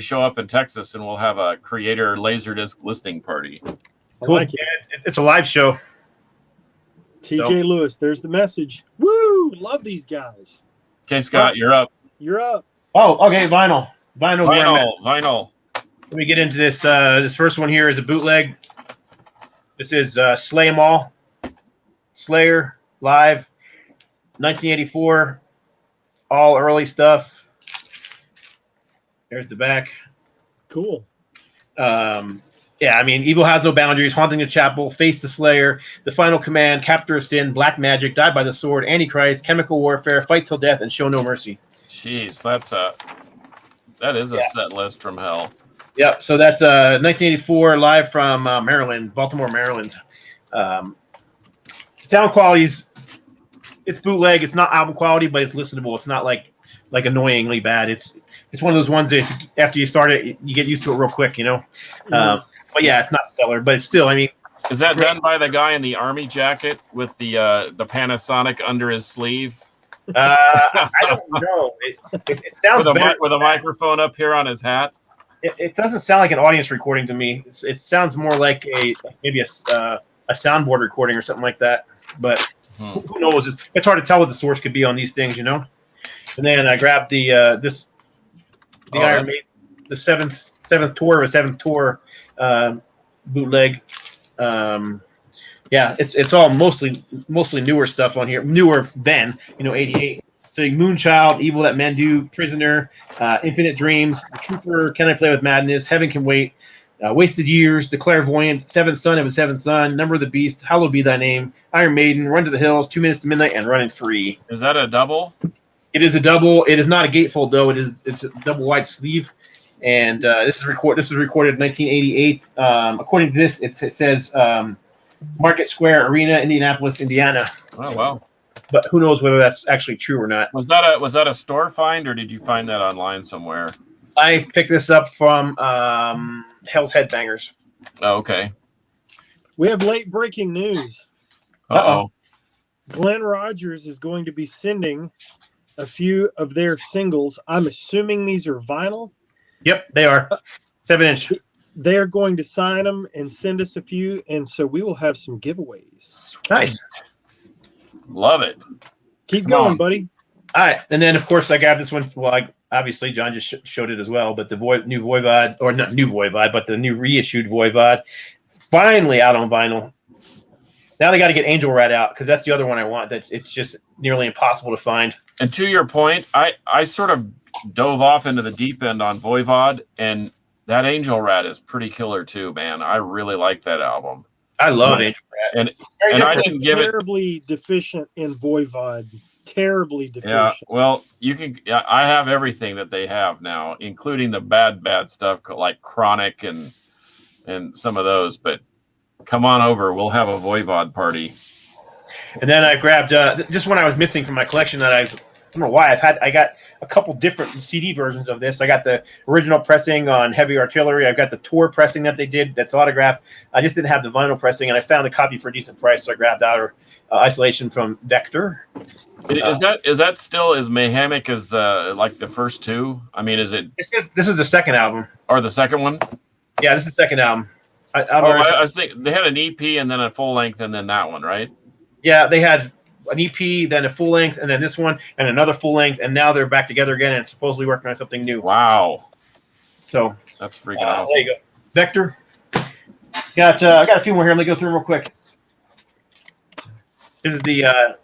show up in Texas, and we'll have a Creator Laserdisc listening party. Cool. Like it. Yeah, it's a live show. TJ Lewis, there's the message. Woo! Love these guys. Okay, Scott, you're up. You're up. Oh, okay, vinyl. Vinyl. Let me get into this. This first one here is a bootleg. This is Slay 'Em All. Slayer, live, 1984. All early stuff. There's the back. Cool. Yeah, I mean, Evil Has No Boundaries, Haunting the Chapel, Face the Slayer, The Final Command, Captor of Sin, Black Magic, Die by the Sword, Antichrist, Chemical Warfare, Fight Till Death, and Show No Mercy. Jeez, that is a set list from hell. Yep, so that's 1984, live from Maryland, Baltimore, Maryland. Sound quality's it's bootleg. It's not album quality, but it's listenable. It's not like annoyingly bad. It's one of those ones that after you start it, you get used to it real quick, you know. But yeah, it's not stellar, but it's still. I mean, Is that done by the guy in the army jacket with the Panasonic under his sleeve? I don't know. It sounds better with a microphone up here on his hat. It doesn't sound like an audience recording to me. It sounds more like maybe a soundboard recording or something like that. But who knows? It's hard to tell what the source could be on these things, you know. And then I grabbed the Iron Maiden, the seventh tour bootleg. Yeah, it's all mostly newer stuff on here, newer than 88. So Moonchild, Evil That Men Do, Prisoner, Infinite Dreams, The Trooper, Can I Play with Madness, Heaven Can Wait, Wasted Years, The Clairvoyant, Seventh Son of a Seventh Son, Number of the Beast, Hallowed Be Thy Name, Iron Maiden, Run to the Hills, 2 Minutes to Midnight, and Running Free. Is that a double? It is a double. It is not a gatefold though. It's a double wide sleeve, and this was recorded in 1988. According to this, it says Market Square Arena, Indianapolis, Indiana. Oh wow! But who knows whether that's actually true or not? Was that a store find, or did you find that online somewhere? I picked this up from Hell's Headbangers. Oh, okay. We have late breaking news. Uh-oh. Glenn Rogers is going to be sending a few of their singles. I'm assuming these are vinyl. Yep, they are 7-inch. They are going to sign them and send us a few, and so we will have some giveaways. Nice. Love it. Keep Come going, on. buddy. All right, and then of course I got this one. Well, obviously John just showed it as well, but the new Voivod, or not new Voivod, but the new reissued Voivod, finally out on vinyl. Now they got to get Angel Rat out because that's the other one I want. It's just nearly impossible to find. And to your point, I sort of dove off into the deep end on Voivod, and that Angel Rat is pretty killer too, man. I really like that album. I love Angel Rat. And I didn't give it terribly deficient in Voivod. Terribly deficient. Yeah, well, you can. Yeah, I have everything that they have now, including the bad stuff like Chronic and some of those. But come on over, we'll have a Voivod party. And then I grabbed just one I was missing from my collection that I don't know why I got a couple different CD versions of this. I got the original pressing on Heavy Artillery. I've got the tour pressing that they did that's autographed. I just didn't have the vinyl pressing, and I found a copy for a decent price, so I grabbed Outer Isolation from Vector. Is that still as mayhemic as the first two? I mean, is it? This is the second album. Or the second one? Yeah, this is the second album. I was thinking they had an EP and then a full length and then that one, right? Yeah, they had an EP, then a full length, and then this one, and another full length, and now they're back together again and supposedly working on something new. Wow, so that's freaking awesome. There you go, Vector. I got a few more here. Let me go through them real quick. This is the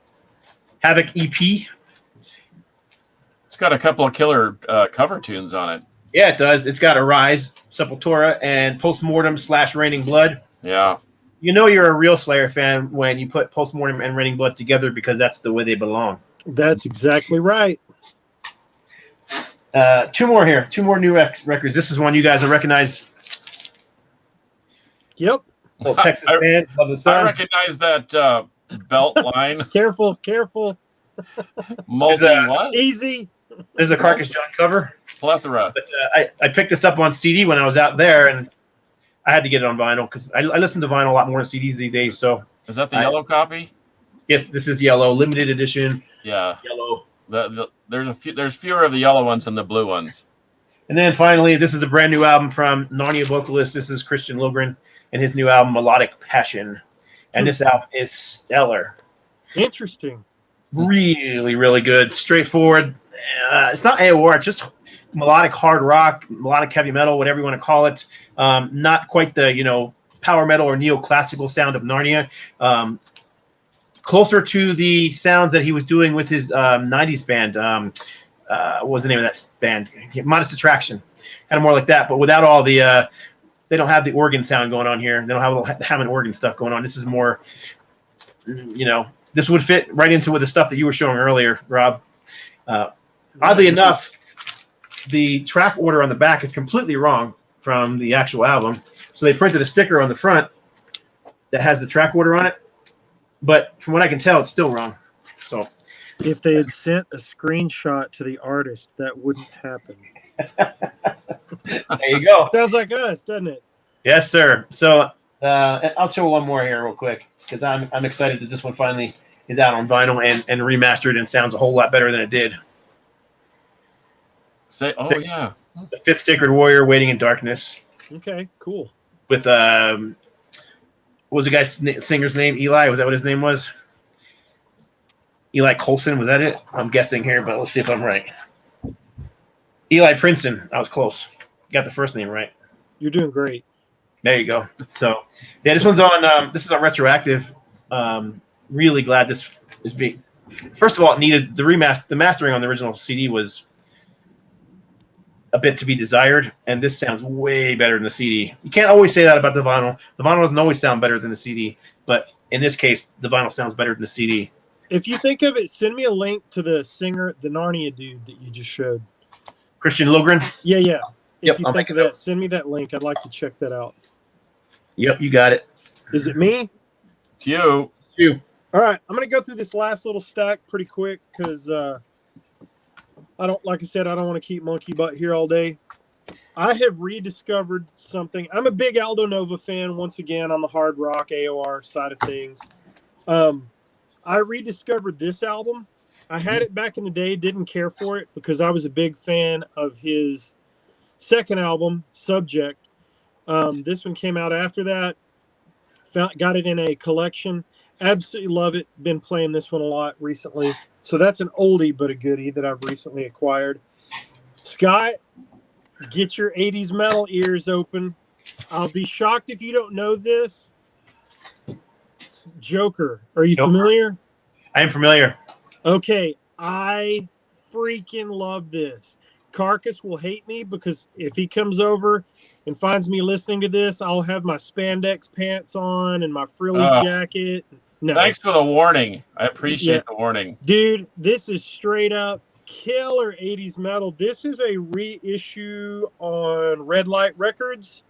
Havoc EP. It's got a couple of killer cover tunes on it. Yeah, it does. It's got Arise, Sepultura, and Postmortem / Raining Blood. Yeah. You know you're a real Slayer fan when you put Postmortem and Raining Blood together because that's the way they belong. That's exactly right. Two more here. Two more new records. This is one you guys will recognize. Yep. Little Texas band. Love the Sun. I recognize that belt line. Careful. What? Easy. There's a Carcass John cover. Plethora. But I picked this up on CD when I was out there, and I had to get it on vinyl because I listen to vinyl a lot more than CDs these days. So is that the yellow copy? Yes, this is yellow, limited edition. Yeah, yellow. There's fewer of the yellow ones than the blue ones. And then finally, this is the brand new album from Narnia vocalist. This is Christian Logren and his new album Melodic Passion, and this album is stellar. Interesting. Really, really good. Straightforward. It's not AOR. It's just melodic hard rock, melodic heavy metal, whatever you want to call it. Not quite the power metal or neoclassical sound of Narnia. Closer to the sounds that he was doing with his 90s band. What was the name of that band? Modest Attraction. Kind of more like that, but without all the they don't have the organ sound going on here. They don't have all the Hammond organ stuff going on. This is more, this would fit right into with the stuff that you were showing earlier, Rob. Oddly enough, the track order on the back is completely wrong from the actual album. So they printed a sticker on the front that has the track order on it. But from what I can tell, it's still wrong. So If they had sent a screenshot to the artist, that wouldn't happen. there you go. Sounds like us, doesn't it? Yes, sir. So I'll show one more here real quick because I'm excited that this one finally is out on vinyl and remastered and sounds a whole lot better than it did. Yeah. The Fifth Sacred Warrior, Waiting in Darkness, Okay, cool. with what was the guy's singer's name? Eli? Was that what his name was? Eli Colson, was that it? I'm guessing here, but let's see if I'm right. Eli Princeton. I was close. Got the first name right. You're doing great. There you go. So, yeah, this one's on. This is on retroactive. Really glad this is being. First of all, it needed the mastering on the original CD was a bit to be desired, and this sounds way better than the CD. You can't always say that about the vinyl. The vinyl doesn't always sound better than the CD, but in this case, the vinyl sounds better than the CD. If you think of it, send me a link to the singer, the Narnia dude that you just showed. Christian Logren. Yeah. If Yep, you I'll think make of a note. that, send me that link. I'd like to check that out. Yep, you got it. Is it me? It's you. You. All right, I'm gonna go through this last little stack pretty quick because I don't want to keep monkey butt here all day. I have rediscovered something. I'm a big Aldo Nova fan once again on the hard rock AOR side of things. I rediscovered this album. I had it back in the day, didn't care for it because I was a big fan of his second album, Subject. This one came out after that. Got it in a collection. Absolutely love it. Been playing this one a lot recently. So that's an oldie but a goodie that I've recently acquired. Scott, get your 80s metal ears open. I'll be shocked if you don't know this. Joker. Are you familiar? I am familiar. Okay, I freaking love this. Carcass will hate me because if he comes over and finds me listening to this, I'll have my spandex pants on and my frilly jacket. No. Thanks for the warning. I appreciate the warning. Dude, this is straight up killer 80s metal. This is a reissue on Red Light Records.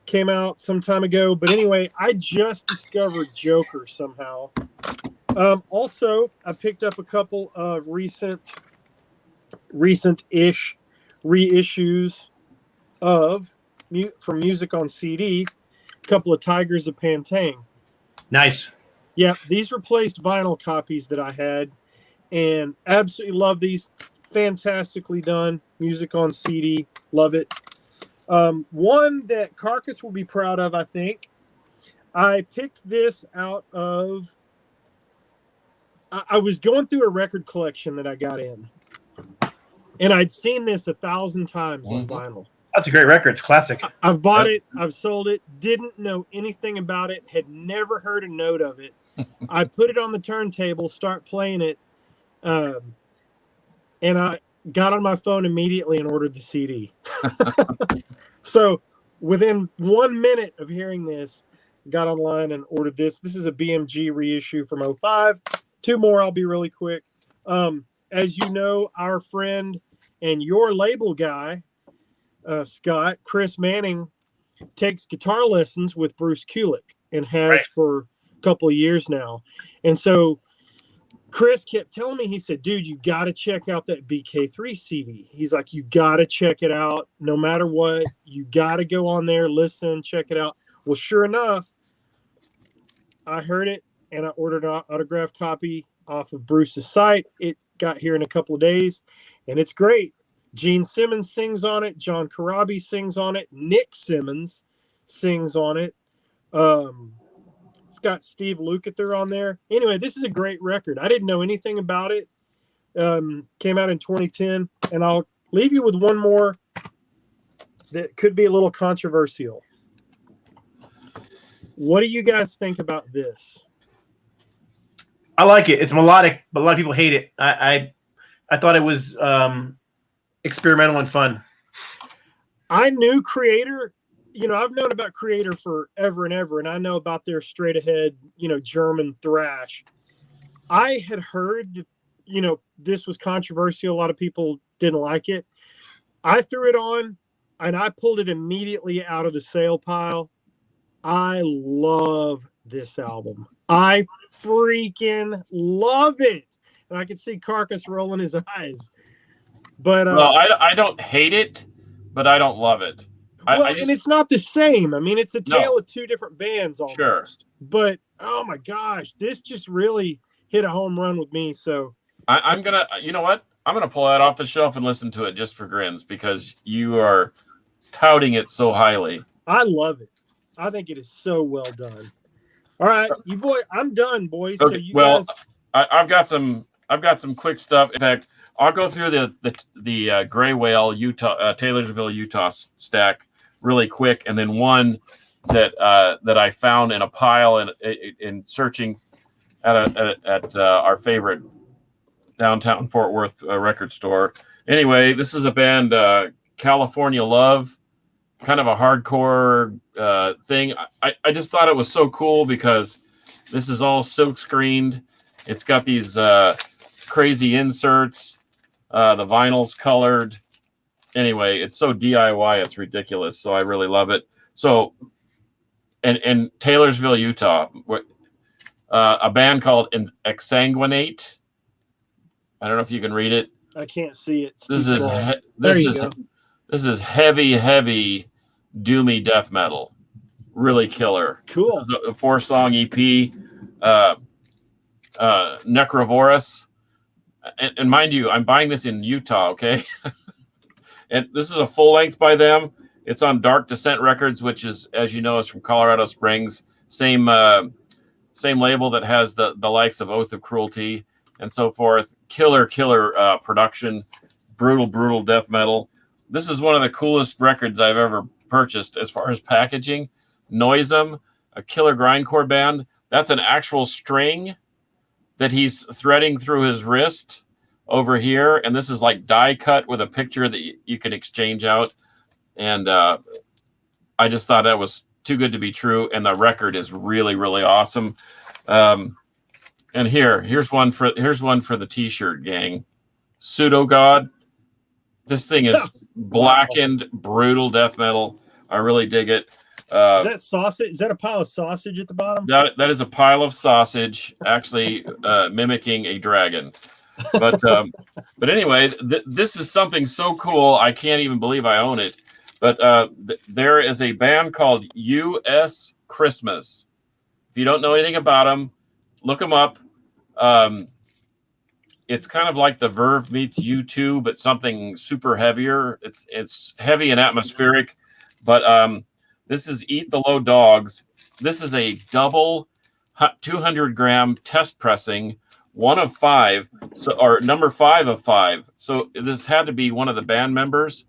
Came out some time ago. But anyway, I just discovered Joker somehow. Also, I picked up a couple of recent-ish reissues of from Music on CD, a couple of Tigers of Pantang. Nice. Yeah, these replaced vinyl copies that I had, and absolutely love these. Fantastically done. Music on CD. Love it. One that Carcass will be proud of, I think. I picked this out of... I was going through a record collection that I got in, and I'd seen this 1,000 times on vinyl. That's a great record. It's classic. I've bought it. I've sold it. Didn't know anything about it. Had never heard a note of it. I put it on the turntable, start playing it, and I got on my phone immediately and ordered the CD. So within 1 minute of hearing this, got online and ordered this. This is a BMG reissue from 2005. 2 more, I'll be really quick. As you know, our friend and your label guy, Scott, Chris Manning, takes guitar lessons with Bruce Kulick and has for a couple of years now. And so Chris kept telling me, he said, dude, you got to check out that BK3 CD. He's like, you got to check it out. No matter what, you got to go on there, listen, check it out. Well, sure enough, I heard it and I ordered an autographed copy off of Bruce's site. It got here in a couple of days and it's great. Gene Simmons sings on it. John Corabi sings on it. Nick Simmons sings on it. It's got Steve Lukather on there. Anyway, this is a great record. I didn't know anything about it. Came out in 2010. And I'll leave you with one more that could be a little controversial. What do you guys think about this? I like it. It's melodic, but a lot of people hate it. I thought it was experimental and fun. I knew Creator. You know, I've known about Creator forever and ever, and I know about their straight ahead, German thrash. I had heard that, this was controversial. A lot of people didn't like it. I threw it on, and I pulled it immediately out of the sale pile. I love this album. I freaking love it. And I can see Carcass rolling his eyes. But Well, I don't hate it, but I don't love it. and it's not the same. I mean, it's a tale No. of two different bands almost. Sure. But oh my gosh, this just really hit a home run with me. So I'm gonna, you know what? I'm gonna pull that off the shelf and listen to it just for grins because you are touting it so highly. I love it. I think it is so well done. All right, I'm done, boys. Okay, So you well, guys, I've got some quick stuff. In fact, I'll go through the Gray Whale Utah Taylorsville Utah stack really quick, and then one that I found in a pile in searching at our favorite downtown Fort Worth record store. Anyway, this is a band, California Love, kind of a hardcore thing. I just thought it was so cool because this is all silk screened. It's got these crazy inserts. The vinyl's colored. Anyway, it's so DIY, it's ridiculous. So I really love it. So, and Taylorsville, Utah, a band called Exsanguinate. I don't know if you can read it. I can't see it. It's This too is small. this is heavy doomy death metal. Really killer. Cool. This is a 4-song EP. Necrovorus. And mind you, I'm buying this in Utah, okay? And this is a full length by them. It's on Dark Descent Records, which is, as you know, is from Colorado Springs. Same label that has the likes of Oath of Cruelty and so forth. Killer production, brutal death metal. This is one of the coolest records I've ever purchased as far as packaging. Noisem, a killer grindcore band. That's an actual string that he's threading through his wrist over here, and this is like die cut with a picture that you can exchange out. And I just thought that was too good to be true, and the record is really awesome. And here's one for the t-shirt gang. Pseudo God. This thing is blackened, brutal death metal. I really dig it. Is that sausage? Is that a pile of sausage at the bottom? That is a pile of sausage, actually mimicking a dragon. But anyway, this is something so cool. I can't even believe I own it. But there is a band called U.S. Christmas. If you don't know anything about them, look them up. It's kind of like the Verve meets U2, but something super heavier. It's heavy and atmospheric. But this is Eat the Low Dogs. This is a double 200-gram test pressing, 1 of 5, or number 5 of 5. So this had to be one of the band members.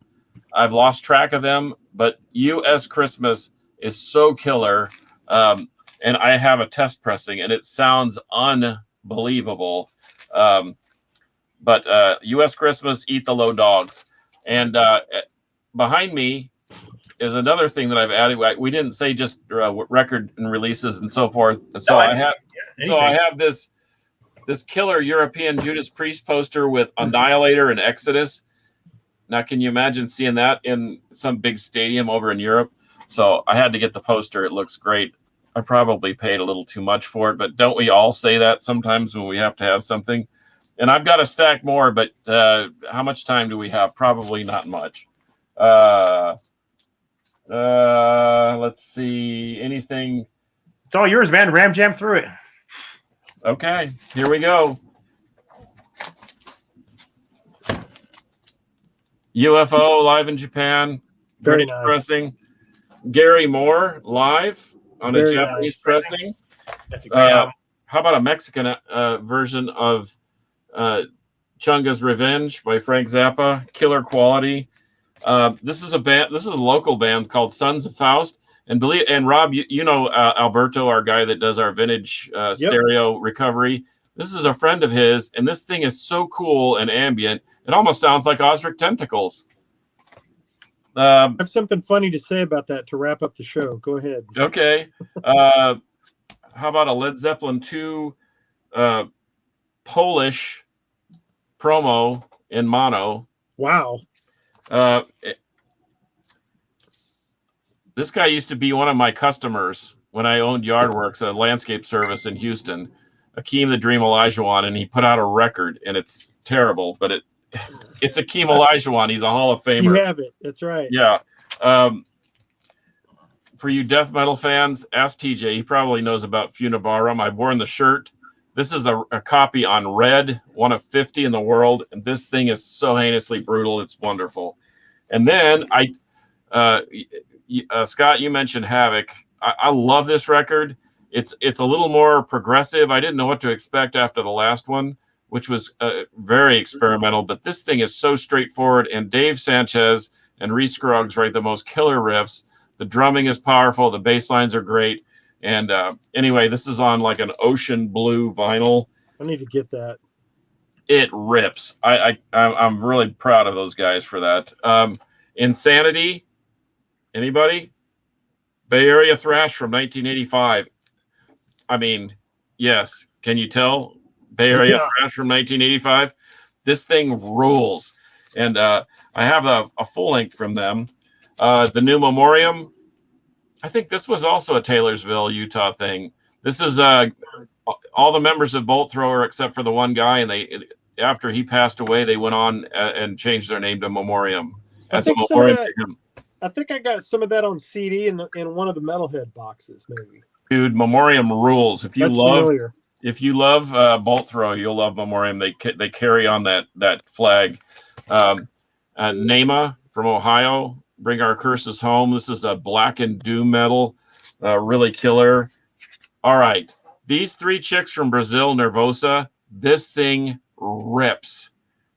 I've lost track of them, but U.S. Christmas is so killer. And I have a test pressing, and it sounds unbelievable. But U.S. Christmas, Eat the Low Dogs. And behind me is another thing that I've added. We didn't say just record and releases and so forth. And so I have this killer European Judas Priest poster with Annihilator and Exodus. Now, can you imagine seeing that in some big stadium over in Europe? So I had to get the poster. It looks great. I probably paid a little too much for it, but don't we all say that sometimes when we have to have something? And I've got a stack more, but how much time do we have? Probably not much. Let's see. Anything? It's all yours, man. Ram jam through it. Okay, here we go. UFO live in Japan. Very British nice. pressing. Gary Moore live on Very a Japanese nice. pressing. That's a great album. How about a Mexican version of Chunga's Revenge by Frank Zappa? Killer quality. This is a band. This is a local band called Sons of Faust. And Rob, you know Alberto, our guy that does our vintage stereo recovery. This is a friend of his, and this thing is so cool and ambient. It almost sounds like Osric Tentacles. I have something funny to say about that to wrap up the show. Go ahead. Okay. How about a Led Zeppelin 2 Polish promo in mono? Wow. This guy used to be one of my customers when I owned Yardworks, a landscape service in Houston, Akeem the Dream Olajuwon, and he put out a record, and it's terrible, but it's Akeem Olajuwon. He's a Hall of Famer. You have it. That's right. Yeah. For you death metal fans, ask TJ. He probably knows about Funebarum. I've worn the shirt. This is a copy on red, one of 50 in the world, and this thing is so heinously brutal. It's wonderful. And then Scott, you mentioned Havoc. I love this record. It's a little more progressive. I didn't know what to expect after the last one, which was very experimental. But this thing is so straightforward. And Dave Sanchez and Reese Scruggs write the most killer riffs. The drumming is powerful. The bass lines are great. And anyway, this is on like an ocean blue vinyl. I need to get that. It rips. I'm really proud of those guys for that. Insanity. Anybody? Bay Area thrash from 1985. I mean, yes. Can you tell? Bay Area thrash from 1985. This thing rules. And I have a full length from them. The new Memoriam. I think this was also a Taylorsville, Utah thing. This is all the members of Bolt Thrower except for the one guy, and after he passed away, they went on and changed their name to Memoriam. I think I got some of that on CD in one of the Metalhead boxes, maybe. Dude, Memoriam rules. If you love Bolt Throw, you'll love Memoriam. They carry on that flag. Nema from Ohio, Bring Our Curses Home. This is a black and doom metal, really killer. All right, these three chicks from Brazil, Nervosa. This thing rips.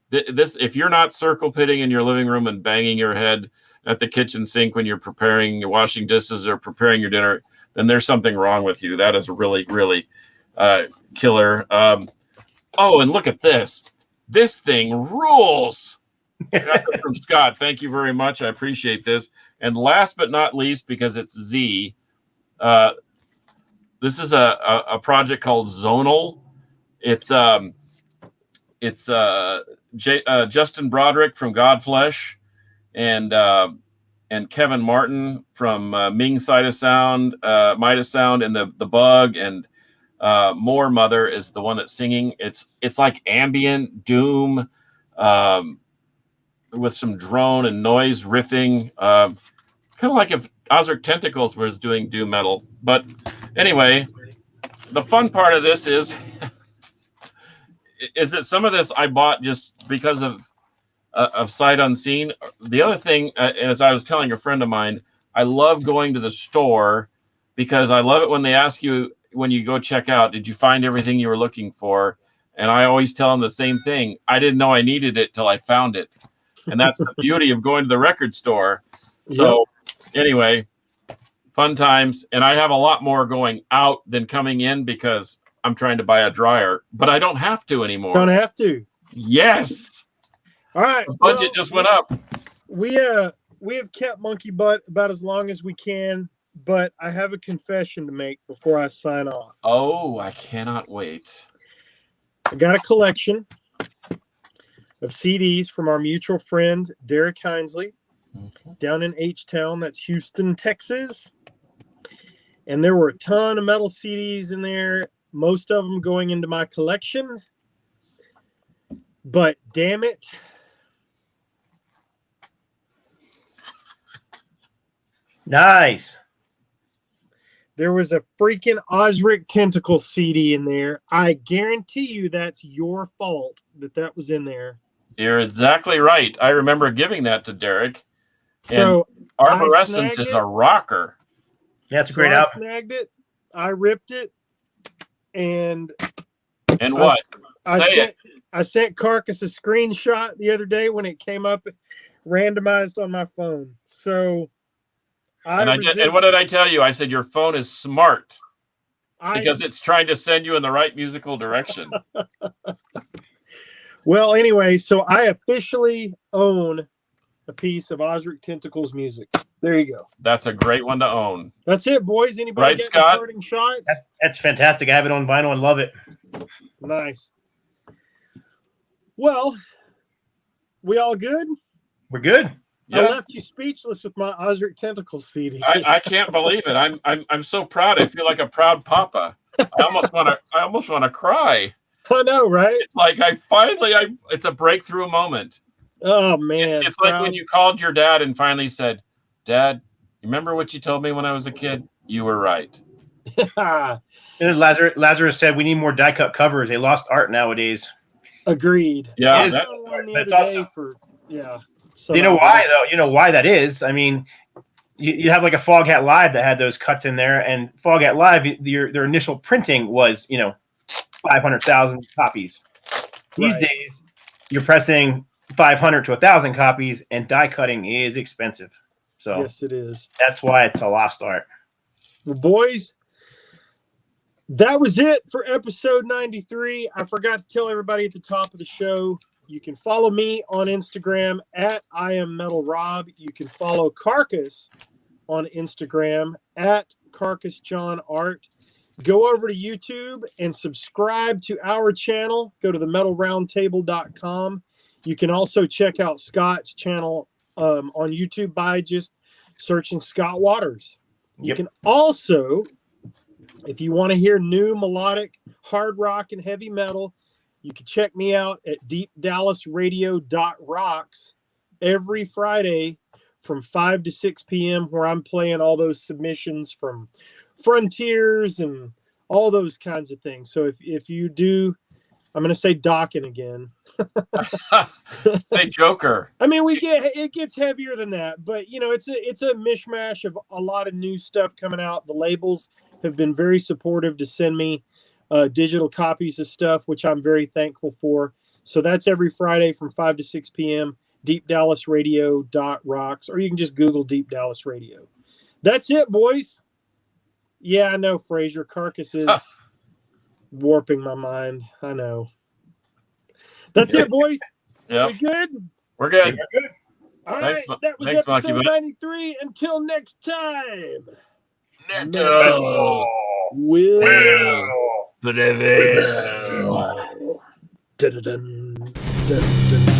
This, if you're not circle pitting in your living room and banging your head at the kitchen sink when you're washing dishes or preparing your dinner, then there's something wrong with you. That is really, really killer. Oh, and look at this. This thing rules. Got that from Scott. Thank you very much. I appreciate this. And last but not least, because it's Z, this is a project called Zonal. It's Justin Broderick from Godflesh and Kevin Martin from Ming Midas Sound, and the Bug, and More Mother is the one that's singing. It's like ambient doom with some drone and noise riffing, kind of like if Ozric Tentacles was doing doom metal. But anyway, the fun part of this is that some of this I bought just because of sight unseen. The other thing, as I was telling a friend of mine, I love going to the store because I love it when they ask you, when you go check out, did you find everything you were looking for? And I always tell them the same thing. I didn't know I needed it till I found it. And that's the beauty of going to the record store. So anyway, fun times. And I have a lot more going out than coming in because I'm trying to buy a dryer, but I don't have to anymore. Don't have to. Yes. All right. The budget just went up. We have kept Monkey Butt about as long as we can, but I have a confession to make before I sign off. Oh, I cannot wait. I got a collection of CDs from our mutual friend Derek Hinesley down in H-Town. That's Houston, Texas. And there were a ton of metal CDs in there, most of them going into my collection. But damn it, Nice. there was a freaking Ozric Tentacle CD in there. I guarantee you that's your fault that was in there. You're exactly right. I remember giving that to Derek. So Arborescence is a rocker. Yeah, it's a great I album. snagged it. I ripped it. And what? I sent Carcass a screenshot the other day when it came up randomized on my phone. So and what did I tell you? I said your phone is smart because it's trying to send you in the right musical direction. Well, anyway, so I officially own a piece of Ozric Tentacles music. There you go. That's a great one to own. That's it, boys. Anybody Right, get Scott? parting shots? That's fantastic. I have it on vinyl and love it. Nice. Well, we all good? We're good. Yeah. Oh, I left you speechless with my Osric Tentacles CD. I can't believe it. I'm so proud. I feel like a proud papa. I almost want to cry. I know, right? It's like it's a breakthrough moment. Oh man, It's like when you called your dad and finally said, "Dad, you remember what you told me when I was a kid? You were right." And Lazarus said we need more die cut covers. They lost art nowadays. Agreed. Yeah, I that- found one the that's other day awesome. for Do you know why though? You know why that is? I mean, you have like a Foghat Live that had those cuts in there, and Foghat Live, their initial printing was 500,000 copies. These Right. days, you're pressing 500 to 1,000 copies, and die cutting is expensive. So Yes, it is. that's why it's a lost art. Well, boys, that was it for episode 93. I forgot to tell everybody at the top of the show, you can follow me on Instagram at I am Metal Rob. You can follow Carcass on Instagram at Carcass John Art. Go over to YouTube and subscribe to our channel. Go to themetalroundtable.com. You can also check out Scott's channel on YouTube by just searching Scott Waters. You Yep. can also, if you want to hear new melodic hard rock and heavy metal, you can check me out at deepdallasradio.rocks every Friday from 5 to 6 p.m. where I'm playing all those submissions from Frontiers and all those kinds of things. So if you do, I'm going to say Dokken again. Say Joker. I mean, it gets heavier than that, but it's a mishmash of a lot of new stuff coming out. The labels have been very supportive to send me digital copies of stuff, which I'm very thankful for. So that's every Friday from 5 to 6 p.m. deepdallasradio.rocks, or you can just Google Deep Dallas Radio. That's it, boys. Yeah, I know, Fraser. Carcass is warping my mind. I know. That's it, boys. Yeah, We good? we're good. All Thanks, right, that was thanks, Monkey episode Butt. 93. Until next time. Neto. Will. Breve. Dun, dun, dun, dun, dun.